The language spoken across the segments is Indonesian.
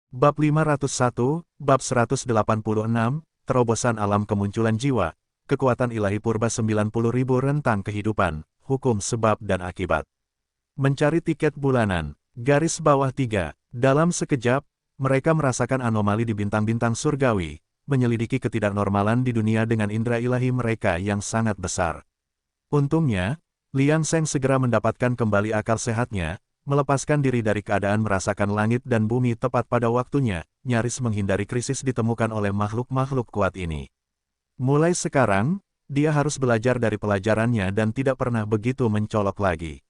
Bab 501, Bab 186, Terobosan Alam Kemunculan Jiwa, Kekuatan Ilahi Purba 90.000 Rentang Kehidupan, Hukum Sebab dan Akibat. Mencari tiket bulanan, garis bawah 3, dalam sekejap, mereka merasakan anomali di bintang-bintang surgawi, menyelidiki ketidaknormalan di dunia dengan indera ilahi mereka yang sangat besar. Untungnya, Liang Seng segera mendapatkan kembali akal sehatnya, melepaskan diri dari keadaan merasakan langit dan bumi tepat pada waktunya, nyaris menghindari krisis ditemukan oleh makhluk-makhluk kuat ini. Mulai sekarang, dia harus belajar dari pelajarannya dan tidak pernah begitu mencolok lagi.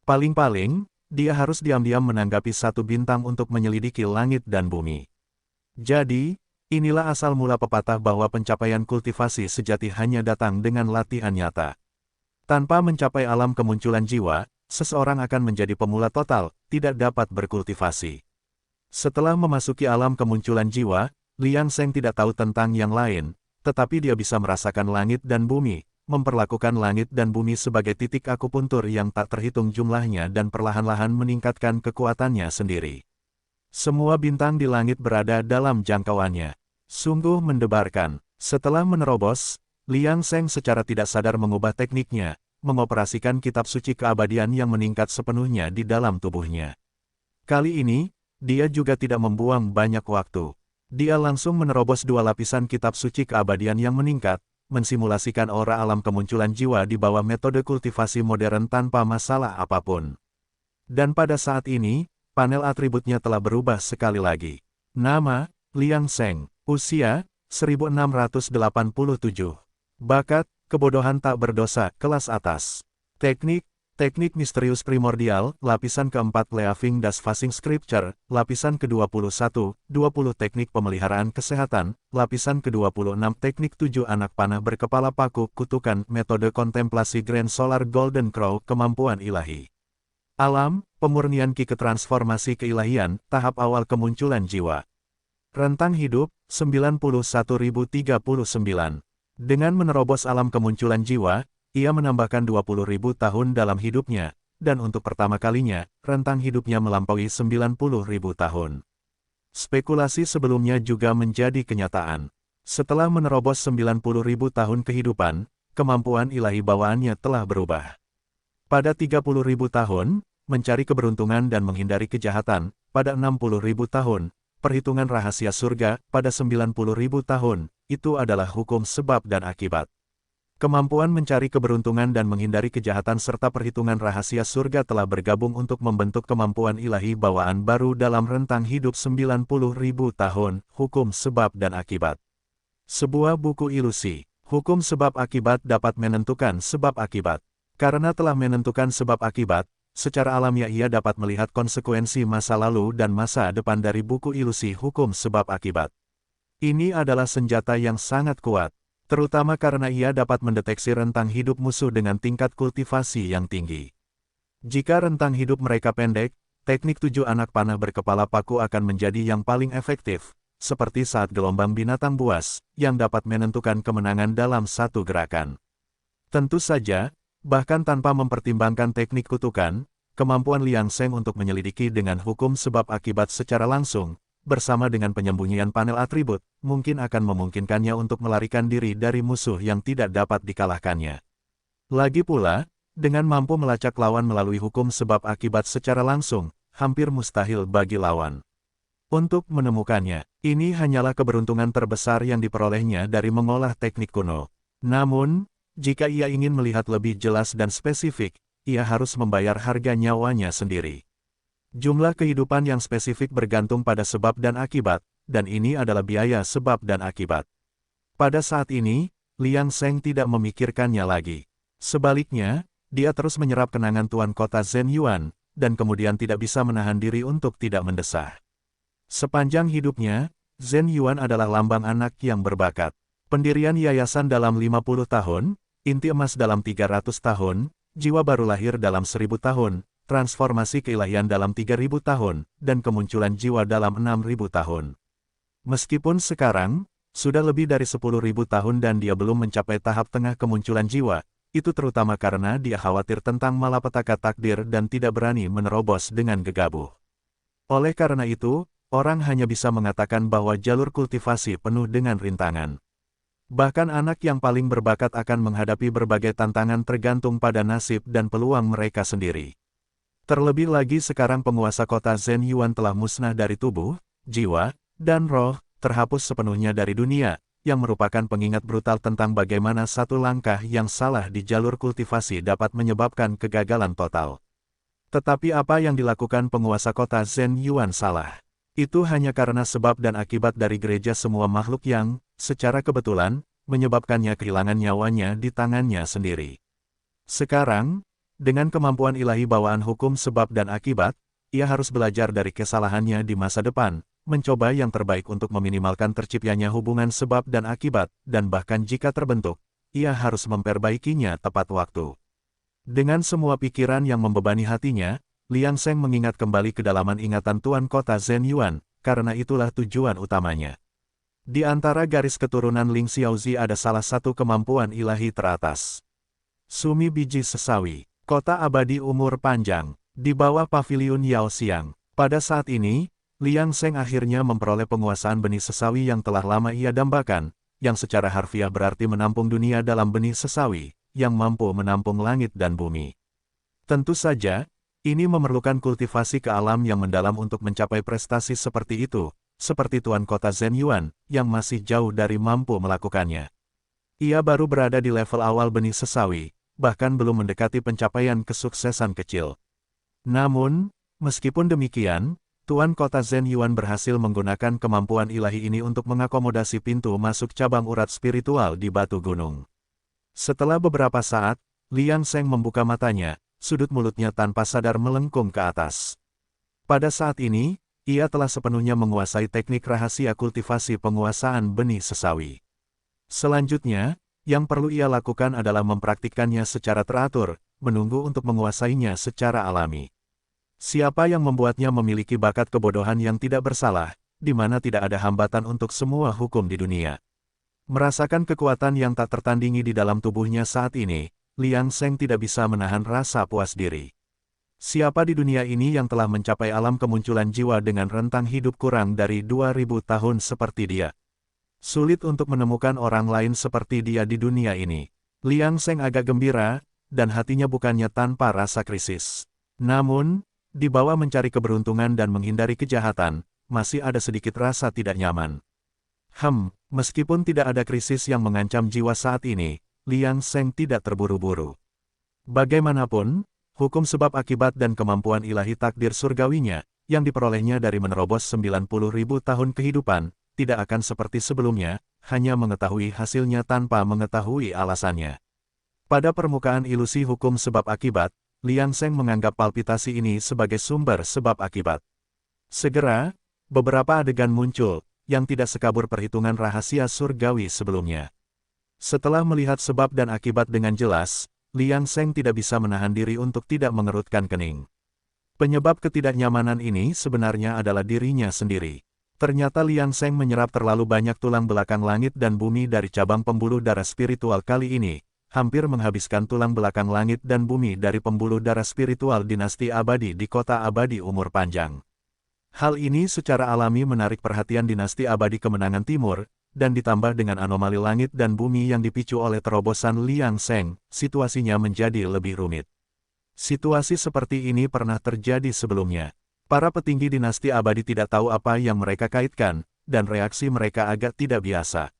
Paling-paling, dia harus diam-diam menanggapi satu bintang untuk menyelidiki langit dan bumi. Jadi, inilah asal mula pepatah bahwa pencapaian kultivasi sejati hanya datang dengan latihan nyata. Tanpa mencapai alam kemunculan jiwa, seseorang akan menjadi pemula total, tidak dapat berkultivasi. Setelah memasuki alam kemunculan jiwa, Liang Seng tidak tahu tentang yang lain, tetapi dia bisa merasakan langit dan bumi, memperlakukan langit dan bumi sebagai titik akupuntur yang tak terhitung jumlahnya dan perlahan-lahan meningkatkan kekuatannya sendiri. Semua bintang di langit berada dalam jangkauannya. Sungguh mendebarkan. Setelah menerobos, Liang Seng secara tidak sadar mengubah tekniknya, mengoperasikan kitab suci keabadian yang meningkat sepenuhnya di dalam tubuhnya. Kali ini, dia juga tidak membuang banyak waktu. Dia langsung menerobos dua lapisan kitab suci keabadian yang meningkat, mensimulasikan aura alam kemunculan jiwa di bawah metode kultivasi modern tanpa masalah apapun. Dan pada saat ini, panel atributnya telah berubah sekali lagi. Nama, Liang Seng. Usia, 1687. Bakat, kebodohan tak berdosa, kelas atas. Teknik, teknik misterius primordial, lapisan keempat Leaving das Fasting Scripture, lapisan ke-21, 20 teknik pemeliharaan kesehatan, lapisan ke-26 teknik 7 anak panah berkepala paku, kutukan, metode kontemplasi Grand Solar Golden Crow, kemampuan ilahi. Alam, pemurnian ki ketransformasi keilahian, tahap awal kemunculan jiwa. Rentang hidup, 91.039. Dengan menerobos alam kemunculan jiwa, ia menambahkan 20.000 tahun dalam hidupnya, dan untuk pertama kalinya, rentang hidupnya melampaui 90.000 tahun. Spekulasi sebelumnya juga menjadi kenyataan. Setelah menerobos 90.000 tahun kehidupan, kemampuan ilahi bawaannya telah berubah. Pada 30.000 tahun, mencari keberuntungan dan menghindari kejahatan, pada 60.000 tahun, perhitungan rahasia surga, pada 90.000 tahun, itu adalah hukum sebab dan akibat. Kemampuan mencari keberuntungan dan menghindari kejahatan serta perhitungan rahasia surga telah bergabung untuk membentuk kemampuan ilahi bawaan baru dalam rentang hidup 90.000 tahun, hukum sebab dan akibat. Sebuah buku ilusi, hukum sebab akibat dapat menentukan sebab akibat. Karena telah menentukan sebab akibat, secara alamiah ia dapat melihat konsekuensi masa lalu dan masa depan dari buku ilusi hukum sebab akibat. Ini adalah senjata yang sangat kuat, terutama karena ia dapat mendeteksi rentang hidup musuh dengan tingkat kultivasi yang tinggi. Jika rentang hidup mereka pendek, teknik 7 anak panah berkepala paku akan menjadi yang paling efektif, seperti saat gelombang binatang buas, yang dapat menentukan kemenangan dalam satu gerakan. Tentu saja, bahkan tanpa mempertimbangkan teknik kutukan, kemampuan Liang Seng untuk menyelidiki dengan hukum sebab akibat secara langsung, bersama dengan penyembunyian panel atribut, mungkin akan memungkinkannya untuk melarikan diri dari musuh yang tidak dapat dikalahkannya. Lagi pula, dengan mampu melacak lawan melalui hukum sebab akibat secara langsung, hampir mustahil bagi lawan untuk menemukannya. Ini hanyalah keberuntungan terbesar yang diperolehnya dari mengolah teknik kuno. Namun, jika ia ingin melihat lebih jelas dan spesifik, ia harus membayar harga nyawanya sendiri. Jumlah kehidupan yang spesifik bergantung pada sebab dan akibat, dan ini adalah biaya sebab dan akibat. Pada saat ini, Liang Seng tidak memikirkannya lagi. Sebaliknya, dia terus menyerap kenangan tuan kota Zhen Yuan, dan kemudian tidak bisa menahan diri untuk tidak mendesah. Sepanjang hidupnya, Zhen Yuan adalah lambang anak yang berbakat. Pendirian yayasan dalam 50 tahun, inti emas dalam 300 tahun, jiwa baru lahir dalam 1000 tahun, transformasi keilahian dalam 3000 tahun, dan kemunculan jiwa dalam 6000 tahun. Meskipun sekarang, sudah lebih dari 10.000 tahun dan dia belum mencapai tahap tengah kemunculan jiwa, itu terutama karena dia khawatir tentang malapetaka takdir dan tidak berani menerobos dengan gegabah. Oleh karena itu, orang hanya bisa mengatakan bahwa jalur kultivasi penuh dengan rintangan. Bahkan anak yang paling berbakat akan menghadapi berbagai tantangan tergantung pada nasib dan peluang mereka sendiri. Terlebih lagi sekarang penguasa kota Zhen Yuan telah musnah dari tubuh, jiwa, dan roh, terhapus sepenuhnya dari dunia, yang merupakan pengingat brutal tentang bagaimana satu langkah yang salah di jalur kultivasi dapat menyebabkan kegagalan total. Tetapi apa yang dilakukan penguasa kota Zhen Yuan salah? Itu hanya karena sebab dan akibat dari gereja semua makhluk yang, secara kebetulan, menyebabkannya kehilangan nyawanya di tangannya sendiri. Sekarang, dengan kemampuan ilahi bawaan hukum sebab dan akibat, ia harus belajar dari kesalahannya di masa depan, mencoba yang terbaik untuk meminimalkan terciptanya hubungan sebab dan akibat, dan bahkan jika terbentuk, ia harus memperbaikinya tepat waktu. Dengan semua pikiran yang membebani hatinya, Liang Sheng mengingat kembali kedalaman ingatan Tuan Kota Zhen Yuan, karena itulah tujuan utamanya. Di antara garis keturunan Ling Xiaozi ada salah satu kemampuan ilahi teratas. Sumi biji sesawi, kota abadi umur panjang, di bawah paviliun Yao Xiang. Pada saat ini, Liang Sheng akhirnya memperoleh penguasaan benih sesawi yang telah lama ia dambakan, yang secara harfiah berarti menampung dunia dalam benih sesawi, yang mampu menampung langit dan bumi. Tentu saja, ini memerlukan kultivasi ke alam yang mendalam untuk mencapai prestasi seperti itu, seperti Tuan Kota Zhen Yuan, yang masih jauh dari mampu melakukannya. Ia baru berada di level awal benih sesawi, bahkan belum mendekati pencapaian kesuksesan kecil. Namun, meskipun demikian, Tuan Kota Zhen Yuan berhasil menggunakan kemampuan ilahi ini untuk mengakomodasi pintu masuk cabang urat spiritual di batu gunung. Setelah beberapa saat, Liang Sheng membuka matanya, sudut mulutnya tanpa sadar melengkung ke atas. Pada saat ini, ia telah sepenuhnya menguasai teknik rahasia kultivasi penguasaan benih sesawi. Selanjutnya, yang perlu ia lakukan adalah mempraktikkannya secara teratur, menunggu untuk menguasainya secara alami. Siapa yang membuatnya memiliki bakat kebodohan yang tidak bersalah, di mana tidak ada hambatan untuk semua hukum di dunia. Merasakan kekuatan yang tak tertandingi di dalam tubuhnya saat ini, Liang Sheng tidak bisa menahan rasa puas diri. Siapa di dunia ini yang telah mencapai alam kemunculan jiwa dengan rentang hidup kurang dari 2000 tahun seperti dia? Sulit untuk menemukan orang lain seperti dia di dunia ini. Liang Sheng agak gembira, dan hatinya bukannya tanpa rasa krisis. Namun, di bawah mencari keberuntungan dan menghindari kejahatan, masih ada sedikit rasa tidak nyaman. Meskipun tidak ada krisis yang mengancam jiwa saat ini, Liang Sheng tidak terburu-buru. Bagaimanapun, hukum sebab akibat dan kemampuan ilahi takdir surgawinya, yang diperolehnya dari menerobos 90.000 tahun kehidupan, tidak akan seperti sebelumnya, hanya mengetahui hasilnya tanpa mengetahui alasannya. Pada permukaan ilusi hukum sebab akibat, Liang Sheng menganggap palpitasi ini sebagai sumber sebab akibat. Segera, beberapa adegan muncul, yang tidak sekabur perhitungan rahasia surgawi sebelumnya. Setelah melihat sebab dan akibat dengan jelas, Liang Sheng tidak bisa menahan diri untuk tidak mengerutkan kening. Penyebab ketidaknyamanan ini sebenarnya adalah dirinya sendiri. Ternyata Liang Sheng menyerap terlalu banyak tulang belakang langit dan bumi dari cabang pembuluh darah spiritual kali ini, hampir menghabiskan tulang belakang langit dan bumi dari pembuluh darah spiritual dinasti abadi di kota abadi umur panjang. Hal ini secara alami menarik perhatian dinasti abadi kemenangan timur, dan ditambah dengan anomali langit dan bumi yang dipicu oleh terobosan Liang Sheng, situasinya menjadi lebih rumit. Situasi seperti ini pernah terjadi sebelumnya. Para petinggi dinasti abadi tidak tahu apa yang mereka kaitkan, dan reaksi mereka agak tidak biasa.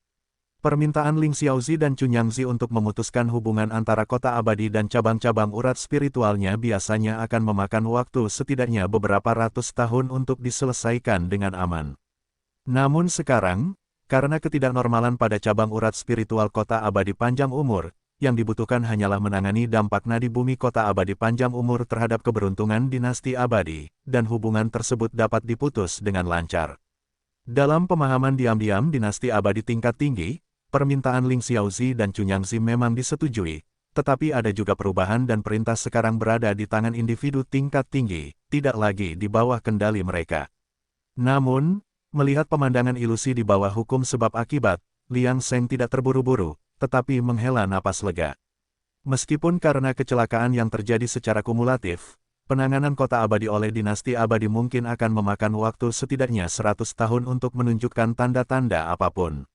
Permintaan Ling Xiaozi dan Cunyangzi untuk memutuskan hubungan antara kota abadi dan cabang-cabang urat spiritualnya biasanya akan memakan waktu setidaknya beberapa ratus tahun untuk diselesaikan dengan aman. Namun sekarang, karena ketidaknormalan pada cabang urat spiritual kota abadi panjang umur, yang dibutuhkan hanyalah menangani dampak nadi bumi kota abadi panjang umur terhadap keberuntungan dinasti abadi, dan hubungan tersebut dapat diputus dengan lancar. Dalam pemahaman diam-diam dinasti abadi tingkat tinggi, permintaan Ling Xiaozi dan Cunyangzi memang disetujui, tetapi ada juga perubahan dan perintah sekarang berada di tangan individu tingkat tinggi, tidak lagi di bawah kendali mereka. Namun, melihat pemandangan ilusi di bawah hukum sebab akibat, Liang Sheng tidak terburu-buru, tetapi menghela napas lega. Meskipun karena kecelakaan yang terjadi secara kumulatif, penanganan kota abadi oleh dinasti abadi mungkin akan memakan waktu setidaknya 100 tahun untuk menunjukkan tanda-tanda apapun.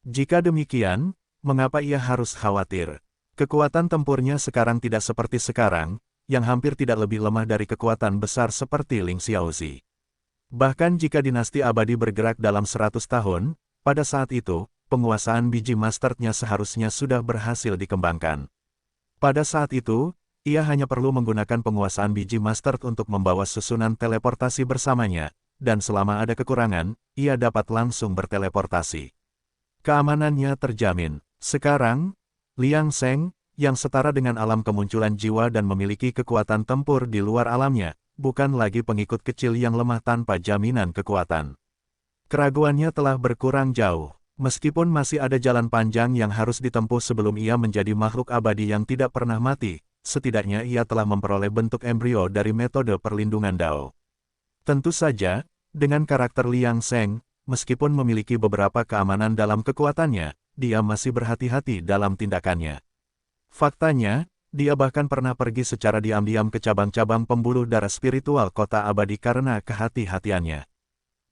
Jika demikian, mengapa ia harus khawatir? Kekuatan tempurnya sekarang tidak seperti sekarang, yang hampir tidak lebih lemah dari kekuatan besar seperti Ling Xiaozi. Bahkan jika dinasti abadi bergerak dalam 100 tahun, pada saat itu, penguasaan biji masternya seharusnya sudah berhasil dikembangkan. Pada saat itu, ia hanya perlu menggunakan penguasaan biji master untuk membawa susunan teleportasi bersamanya, dan selama ada kekurangan, ia dapat langsung berteleportasi. Keamanannya terjamin. Sekarang, Liang Sheng, yang setara dengan alam kemunculan jiwa dan memiliki kekuatan tempur di luar alamnya, bukan lagi pengikut kecil yang lemah tanpa jaminan kekuatan. Keraguannya telah berkurang jauh. Meskipun masih ada jalan panjang yang harus ditempuh sebelum ia menjadi makhluk abadi yang tidak pernah mati, setidaknya ia telah memperoleh bentuk embrio dari metode perlindungan Dao. Tentu saja, dengan karakter Liang Sheng, meskipun memiliki beberapa keamanan dalam kekuatannya, dia masih berhati-hati dalam tindakannya. Faktanya, dia bahkan pernah pergi secara diam-diam ke cabang-cabang pembuluh darah spiritual kota abadi karena kehati-hatiannya.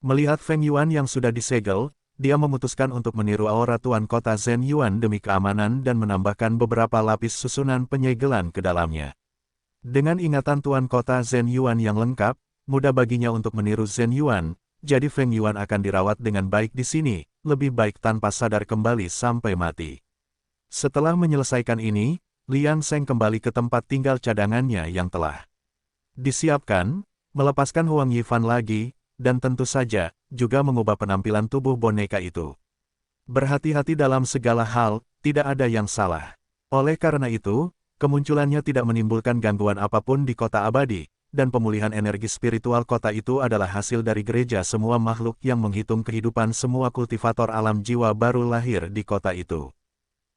Melihat Feng Yuan yang sudah disegel, dia memutuskan untuk meniru aura Tuan Kota Zhen Yuan demi keamanan dan menambahkan beberapa lapis susunan penyegelan ke dalamnya. Dengan ingatan Tuan Kota Zhen Yuan yang lengkap, mudah baginya untuk meniru Zhen Yuan, jadi Feng Yuan akan dirawat dengan baik di sini, lebih baik tanpa sadar kembali sampai mati. Setelah menyelesaikan ini, Liang Sheng kembali ke tempat tinggal cadangannya yang telah disiapkan, melepaskan Huang Yifan lagi, dan tentu saja, juga mengubah penampilan tubuh boneka itu. Berhati-hati dalam segala hal, tidak ada yang salah. Oleh karena itu, kemunculannya tidak menimbulkan gangguan apapun di kota abadi, dan pemulihan energi spiritual kota itu adalah hasil dari gereja semua makhluk yang menghitung kehidupan semua kultivator alam jiwa baru lahir di kota itu.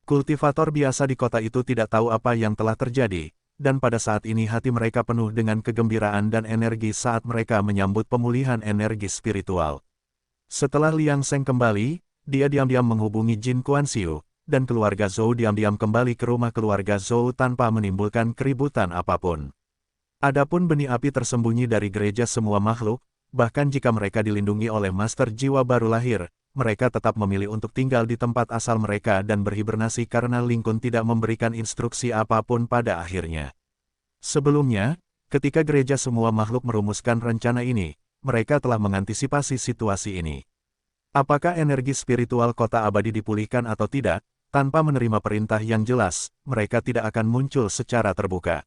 Kultivator biasa di kota itu tidak tahu apa yang telah terjadi, dan pada saat ini hati mereka penuh dengan kegembiraan dan energi saat mereka menyambut pemulihan energi spiritual. Setelah Liang Sheng kembali, dia diam-diam menghubungi Jin Kuan-Xiu, dan keluarga Zhou diam-diam kembali ke rumah keluarga Zhou tanpa menimbulkan keributan apapun. Adapun benih api tersembunyi dari gereja semua makhluk, bahkan jika mereka dilindungi oleh master jiwa baru lahir, mereka tetap memilih untuk tinggal di tempat asal mereka dan berhibernasi karena Ling Kun tidak memberikan instruksi apapun pada akhirnya. Sebelumnya, ketika gereja semua makhluk merumuskan rencana ini, mereka telah mengantisipasi situasi ini. Apakah energi spiritual kota abadi dipulihkan atau tidak, tanpa menerima perintah yang jelas, mereka tidak akan muncul secara terbuka.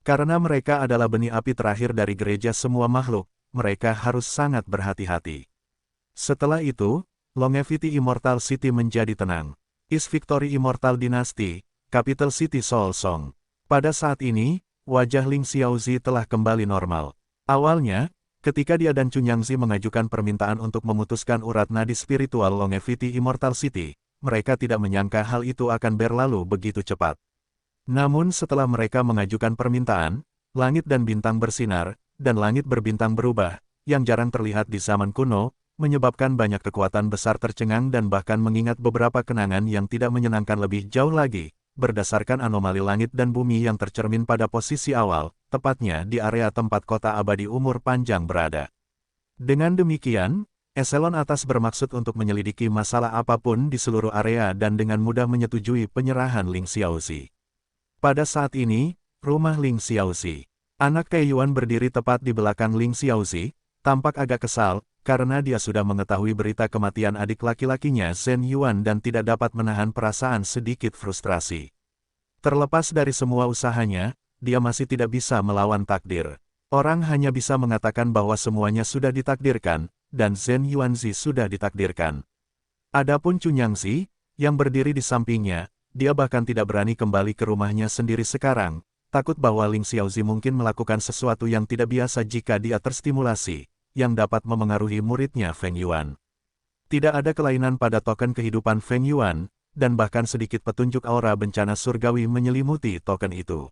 Karena mereka adalah benih api terakhir dari gereja semua makhluk, mereka harus sangat berhati-hati. Setelah itu, Longevity Immortal City menjadi tenang. East Victory Immortal Dynasty, Capital City Seoul Song. Pada saat ini, wajah Ling Xiaozi telah kembali normal. Awalnya, ketika dia dan Cunyangzi mengajukan permintaan untuk memutuskan urat nadi spiritual Longevity Immortal City, mereka tidak menyangka hal itu akan berlalu begitu cepat. Namun setelah mereka mengajukan permintaan, langit dan bintang bersinar, dan langit berbintang berubah, yang jarang terlihat di zaman kuno, menyebabkan banyak kekuatan besar tercengang dan bahkan mengingat beberapa kenangan yang tidak menyenangkan lebih jauh lagi, berdasarkan anomali langit dan bumi yang tercermin pada posisi awal, tepatnya di area tempat kota abadi umur panjang berada. Dengan demikian, eselon atas bermaksud untuk menyelidiki masalah apapun di seluruh area dan dengan mudah menyetujui penyerahan Ling Xiaozi. Pada saat ini, rumah Ling Xiaozi. Anak Taeyuan berdiri tepat di belakang Ling Xiaozi, tampak agak kesal, karena dia sudah mengetahui berita kematian adik laki-lakinya Zhen Yuan dan tidak dapat menahan perasaan sedikit frustrasi. Terlepas dari semua usahanya, dia masih tidak bisa melawan takdir. Orang hanya bisa mengatakan bahwa semuanya sudah ditakdirkan, dan Zhen Yuanzi sudah ditakdirkan. Adapun Cunyangzi, yang berdiri di sampingnya, dia bahkan tidak berani kembali ke rumahnya sendiri sekarang, takut bahwa Ling Xiaozi mungkin melakukan sesuatu yang tidak biasa jika dia terstimulasi, yang dapat memengaruhi muridnya Feng Yuan. Tidak ada kelainan pada token kehidupan Feng Yuan, dan bahkan sedikit petunjuk aura bencana surgawi menyelimuti token itu.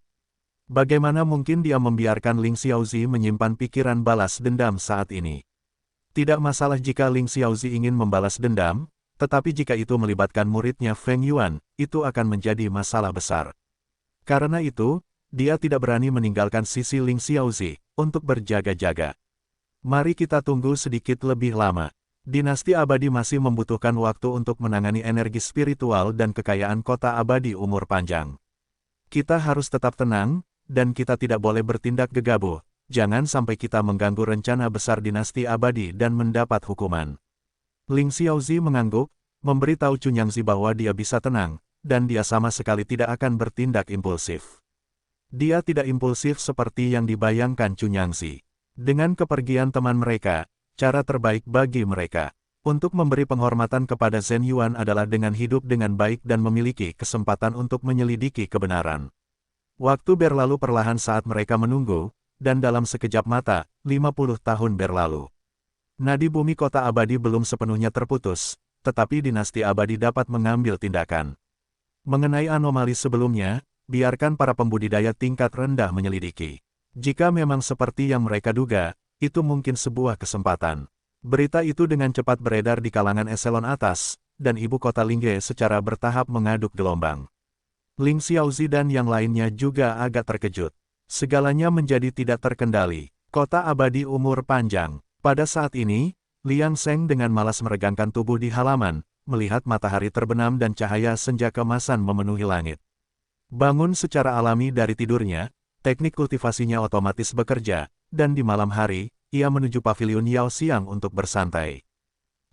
Bagaimana mungkin dia membiarkan Ling Xiaozi menyimpan pikiran balas dendam saat ini? Tidak masalah jika Ling Xiaozi ingin membalas dendam, tetapi jika itu melibatkan muridnya Feng Yuan, itu akan menjadi masalah besar. Karena itu, dia tidak berani meninggalkan sisi Ling Xiaozi untuk berjaga-jaga. Mari kita tunggu sedikit lebih lama. Dinasti abadi masih membutuhkan waktu untuk menangani energi spiritual dan kekayaan kota abadi umur panjang. Kita harus tetap tenang, dan kita tidak boleh bertindak gegabah. Jangan sampai kita mengganggu rencana besar dinasti abadi dan mendapat hukuman. Ling Xiaozi mengangguk, memberitahu Cunyangzi bahwa dia bisa tenang, dan dia sama sekali tidak akan bertindak impulsif. Dia tidak impulsif seperti yang dibayangkan Cunyangzi. Dengan kepergian teman mereka, cara terbaik bagi mereka untuk memberi penghormatan kepada Zhen Yuan adalah dengan hidup dengan baik dan memiliki kesempatan untuk menyelidiki kebenaran. Waktu berlalu perlahan saat mereka menunggu, dan dalam sekejap mata, 50 tahun berlalu. Nadi bumi kota abadi belum sepenuhnya terputus, tetapi dinasti abadi dapat mengambil tindakan. Mengenai anomali sebelumnya, biarkan para pembudidaya tingkat rendah menyelidiki. Jika memang seperti yang mereka duga, itu mungkin sebuah kesempatan. Berita itu dengan cepat beredar di kalangan eselon atas, dan ibu kota Lingge secara bertahap mengaduk gelombang. Ling Xiaozi dan yang lainnya juga agak terkejut. Segalanya menjadi tidak terkendali. Kota abadi umur panjang. Pada saat ini, Liang Sheng dengan malas meregangkan tubuh di halaman, melihat matahari terbenam dan cahaya senja keemasan memenuhi langit. Bangun secara alami dari tidurnya, teknik kultivasinya otomatis bekerja, dan di malam hari, ia menuju pavilion Yao Xiang untuk bersantai.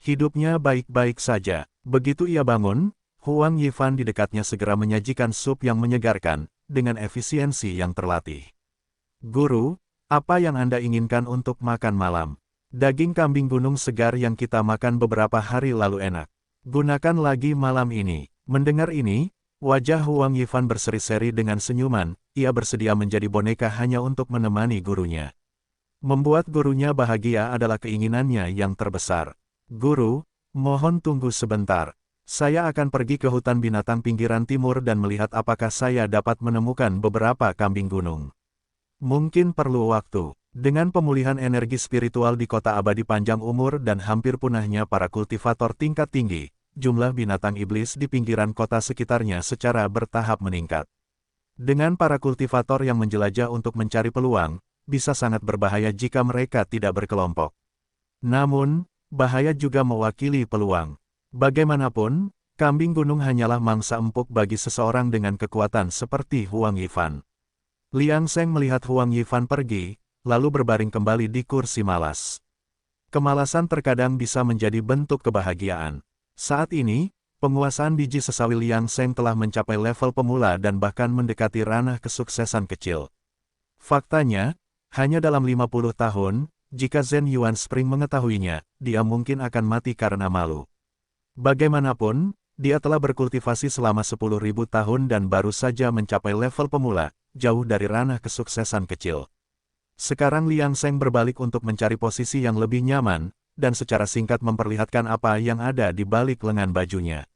Hidupnya baik-baik saja. Begitu ia bangun, Huang Yifan di dekatnya segera menyajikan sup yang menyegarkan, dengan efisiensi yang terlatih. Guru, apa yang Anda inginkan untuk makan malam? Daging kambing gunung segar yang kita makan beberapa hari lalu enak. Gunakan lagi malam ini. Mendengar ini, wajah Huang Yifan berseri-seri dengan senyuman, ia bersedia menjadi boneka hanya untuk menemani gurunya. Membuat gurunya bahagia adalah keinginannya yang terbesar. Guru, mohon tunggu sebentar. Saya akan pergi ke hutan binatang pinggiran timur dan melihat apakah saya dapat menemukan beberapa kambing gunung. Mungkin perlu waktu. Dengan pemulihan energi spiritual di kota abadi panjang umur dan hampir punahnya para kultivator tingkat tinggi, jumlah binatang iblis di pinggiran kota sekitarnya secara bertahap meningkat. Dengan para kultivator yang menjelajah untuk mencari peluang, bisa sangat berbahaya jika mereka tidak berkelompok. Namun, bahaya juga mewakili peluang. Bagaimanapun, kambing gunung hanyalah mangsa empuk bagi seseorang dengan kekuatan seperti Huang Yifan. Liang Sheng melihat Huang Yifan pergi, lalu berbaring kembali di kursi malas. Kemalasan terkadang bisa menjadi bentuk kebahagiaan. Saat ini, penguasaan biji sesawi Liang Sheng telah mencapai level pemula dan bahkan mendekati ranah kesuksesan kecil. Faktanya, hanya dalam 50 tahun, jika Zhen Yuan Spring mengetahuinya, dia mungkin akan mati karena malu. Bagaimanapun, dia telah berkultivasi selama 10.000 tahun dan baru saja mencapai level pemula, jauh dari ranah kesuksesan kecil. Sekarang Liang Sheng berbalik untuk mencari posisi yang lebih nyaman, dan secara singkat memperlihatkan apa yang ada di balik lengan bajunya.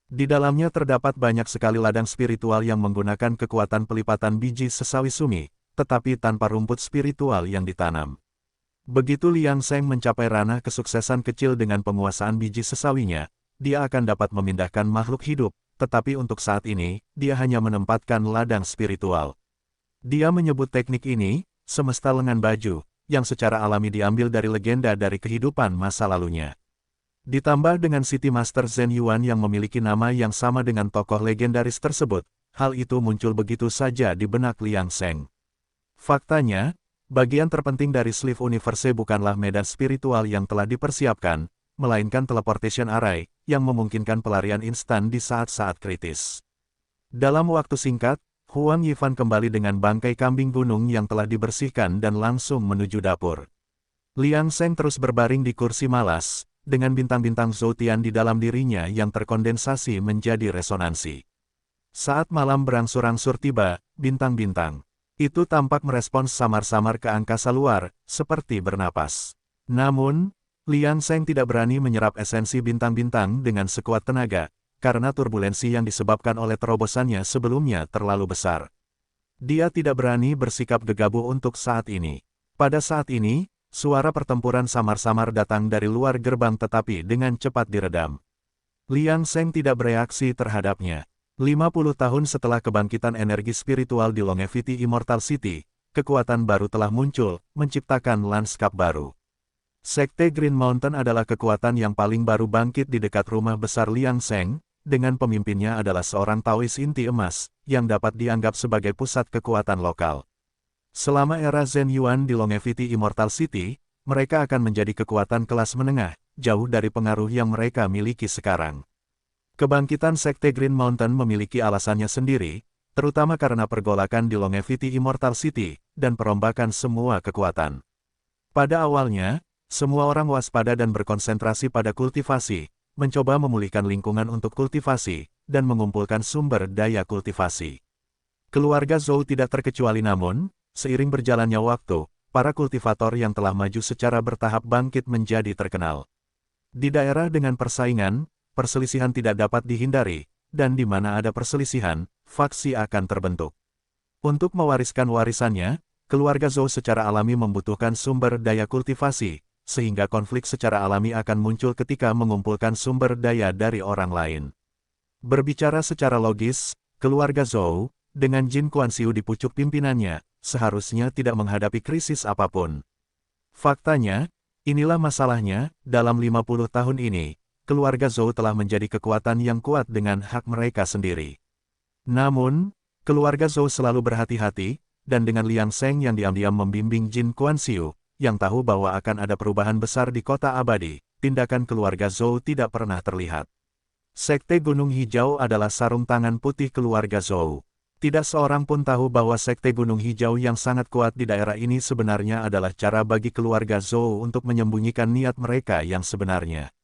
Di dalamnya terdapat banyak sekali ladang spiritual yang menggunakan kekuatan pelipatan biji sesawi sumi, tetapi tanpa rumput spiritual yang ditanam. Begitu Liang Sheng mencapai ranah kesuksesan kecil dengan penguasaan biji sesawinya, dia akan dapat memindahkan makhluk hidup, tetapi untuk saat ini, dia hanya menempatkan ladang spiritual. Dia menyebut teknik ini, semesta lengan baju, yang secara alami diambil dari legenda dari kehidupan masa lalunya. Ditambah dengan City Master Zhen Yuan yang memiliki nama yang sama dengan tokoh legendaris tersebut, hal itu muncul begitu saja di benak Liang Sheng. Faktanya, bagian terpenting dari Sleeve Universe bukanlah medan spiritual yang telah dipersiapkan, melainkan teleportation array, yang memungkinkan pelarian instan di saat-saat kritis. Dalam waktu singkat, Huang Yifan kembali dengan bangkai kambing gunung yang telah dibersihkan dan langsung menuju dapur. Liang Sheng terus berbaring di kursi malas, dengan bintang-bintang Zhoutian di dalam dirinya yang terkondensasi menjadi resonansi. Saat malam berangsur-angsur tiba, bintang-bintang itu tampak merespons samar-samar ke angkasa luar, seperti bernapas. Namun, Liang Sheng tidak berani menyerap esensi bintang-bintang dengan sekuat tenaga, karena turbulensi yang disebabkan oleh terobosannya sebelumnya terlalu besar. Dia tidak berani bersikap gegabah untuk saat ini. Pada saat ini, suara pertempuran samar-samar datang dari luar gerbang tetapi dengan cepat diredam. Liang Sheng tidak bereaksi terhadapnya. 50 tahun setelah kebangkitan energi spiritual di Longevity Immortal City, kekuatan baru telah muncul, menciptakan lanskap baru. Sekte Green Mountain adalah kekuatan yang paling baru bangkit di dekat rumah besar Liang Seng, dengan pemimpinnya adalah seorang Taois inti emas, yang dapat dianggap sebagai pusat kekuatan lokal. Selama era Zhen Yuan di Longevity Immortal City, mereka akan menjadi kekuatan kelas menengah, jauh dari pengaruh yang mereka miliki sekarang. Kebangkitan Sekte Green Mountain memiliki alasannya sendiri, terutama karena pergolakan di Longevity Immortal City, dan perombakan semua kekuatan. Pada awalnya, semua orang waspada dan berkonsentrasi pada kultivasi, mencoba memulihkan lingkungan untuk kultivasi, dan mengumpulkan sumber daya kultivasi. Keluarga Zhou tidak terkecuali namun, seiring berjalannya waktu, para kultivator yang telah maju secara bertahap bangkit menjadi terkenal. Di daerah dengan persaingan, perselisihan tidak dapat dihindari, dan di mana ada perselisihan, faksi akan terbentuk. Untuk mewariskan warisannya, keluarga Zhou secara alami membutuhkan sumber daya kultivasi, sehingga konflik secara alami akan muncul ketika mengumpulkan sumber daya dari orang lain. Berbicara secara logis, keluarga Zhou, dengan Jin Kuan-Siu di pucuk pimpinannya, seharusnya tidak menghadapi krisis apapun. Faktanya, inilah masalahnya, dalam 50 tahun ini, keluarga Zhou telah menjadi kekuatan yang kuat dengan hak mereka sendiri. Namun, keluarga Zhou selalu berhati-hati, dan dengan Liang Seng yang diam-diam membimbing Jin Kuan-Siu, yang tahu bahwa akan ada perubahan besar di kota abadi, tindakan keluarga Zhou tidak pernah terlihat. Sekte Gunung Hijau adalah sarung tangan putih keluarga Zhou. Tidak seorang pun tahu bahwa Sekte Gunung Hijau yang sangat kuat di daerah ini sebenarnya adalah cara bagi keluarga Zhou untuk menyembunyikan niat mereka yang sebenarnya.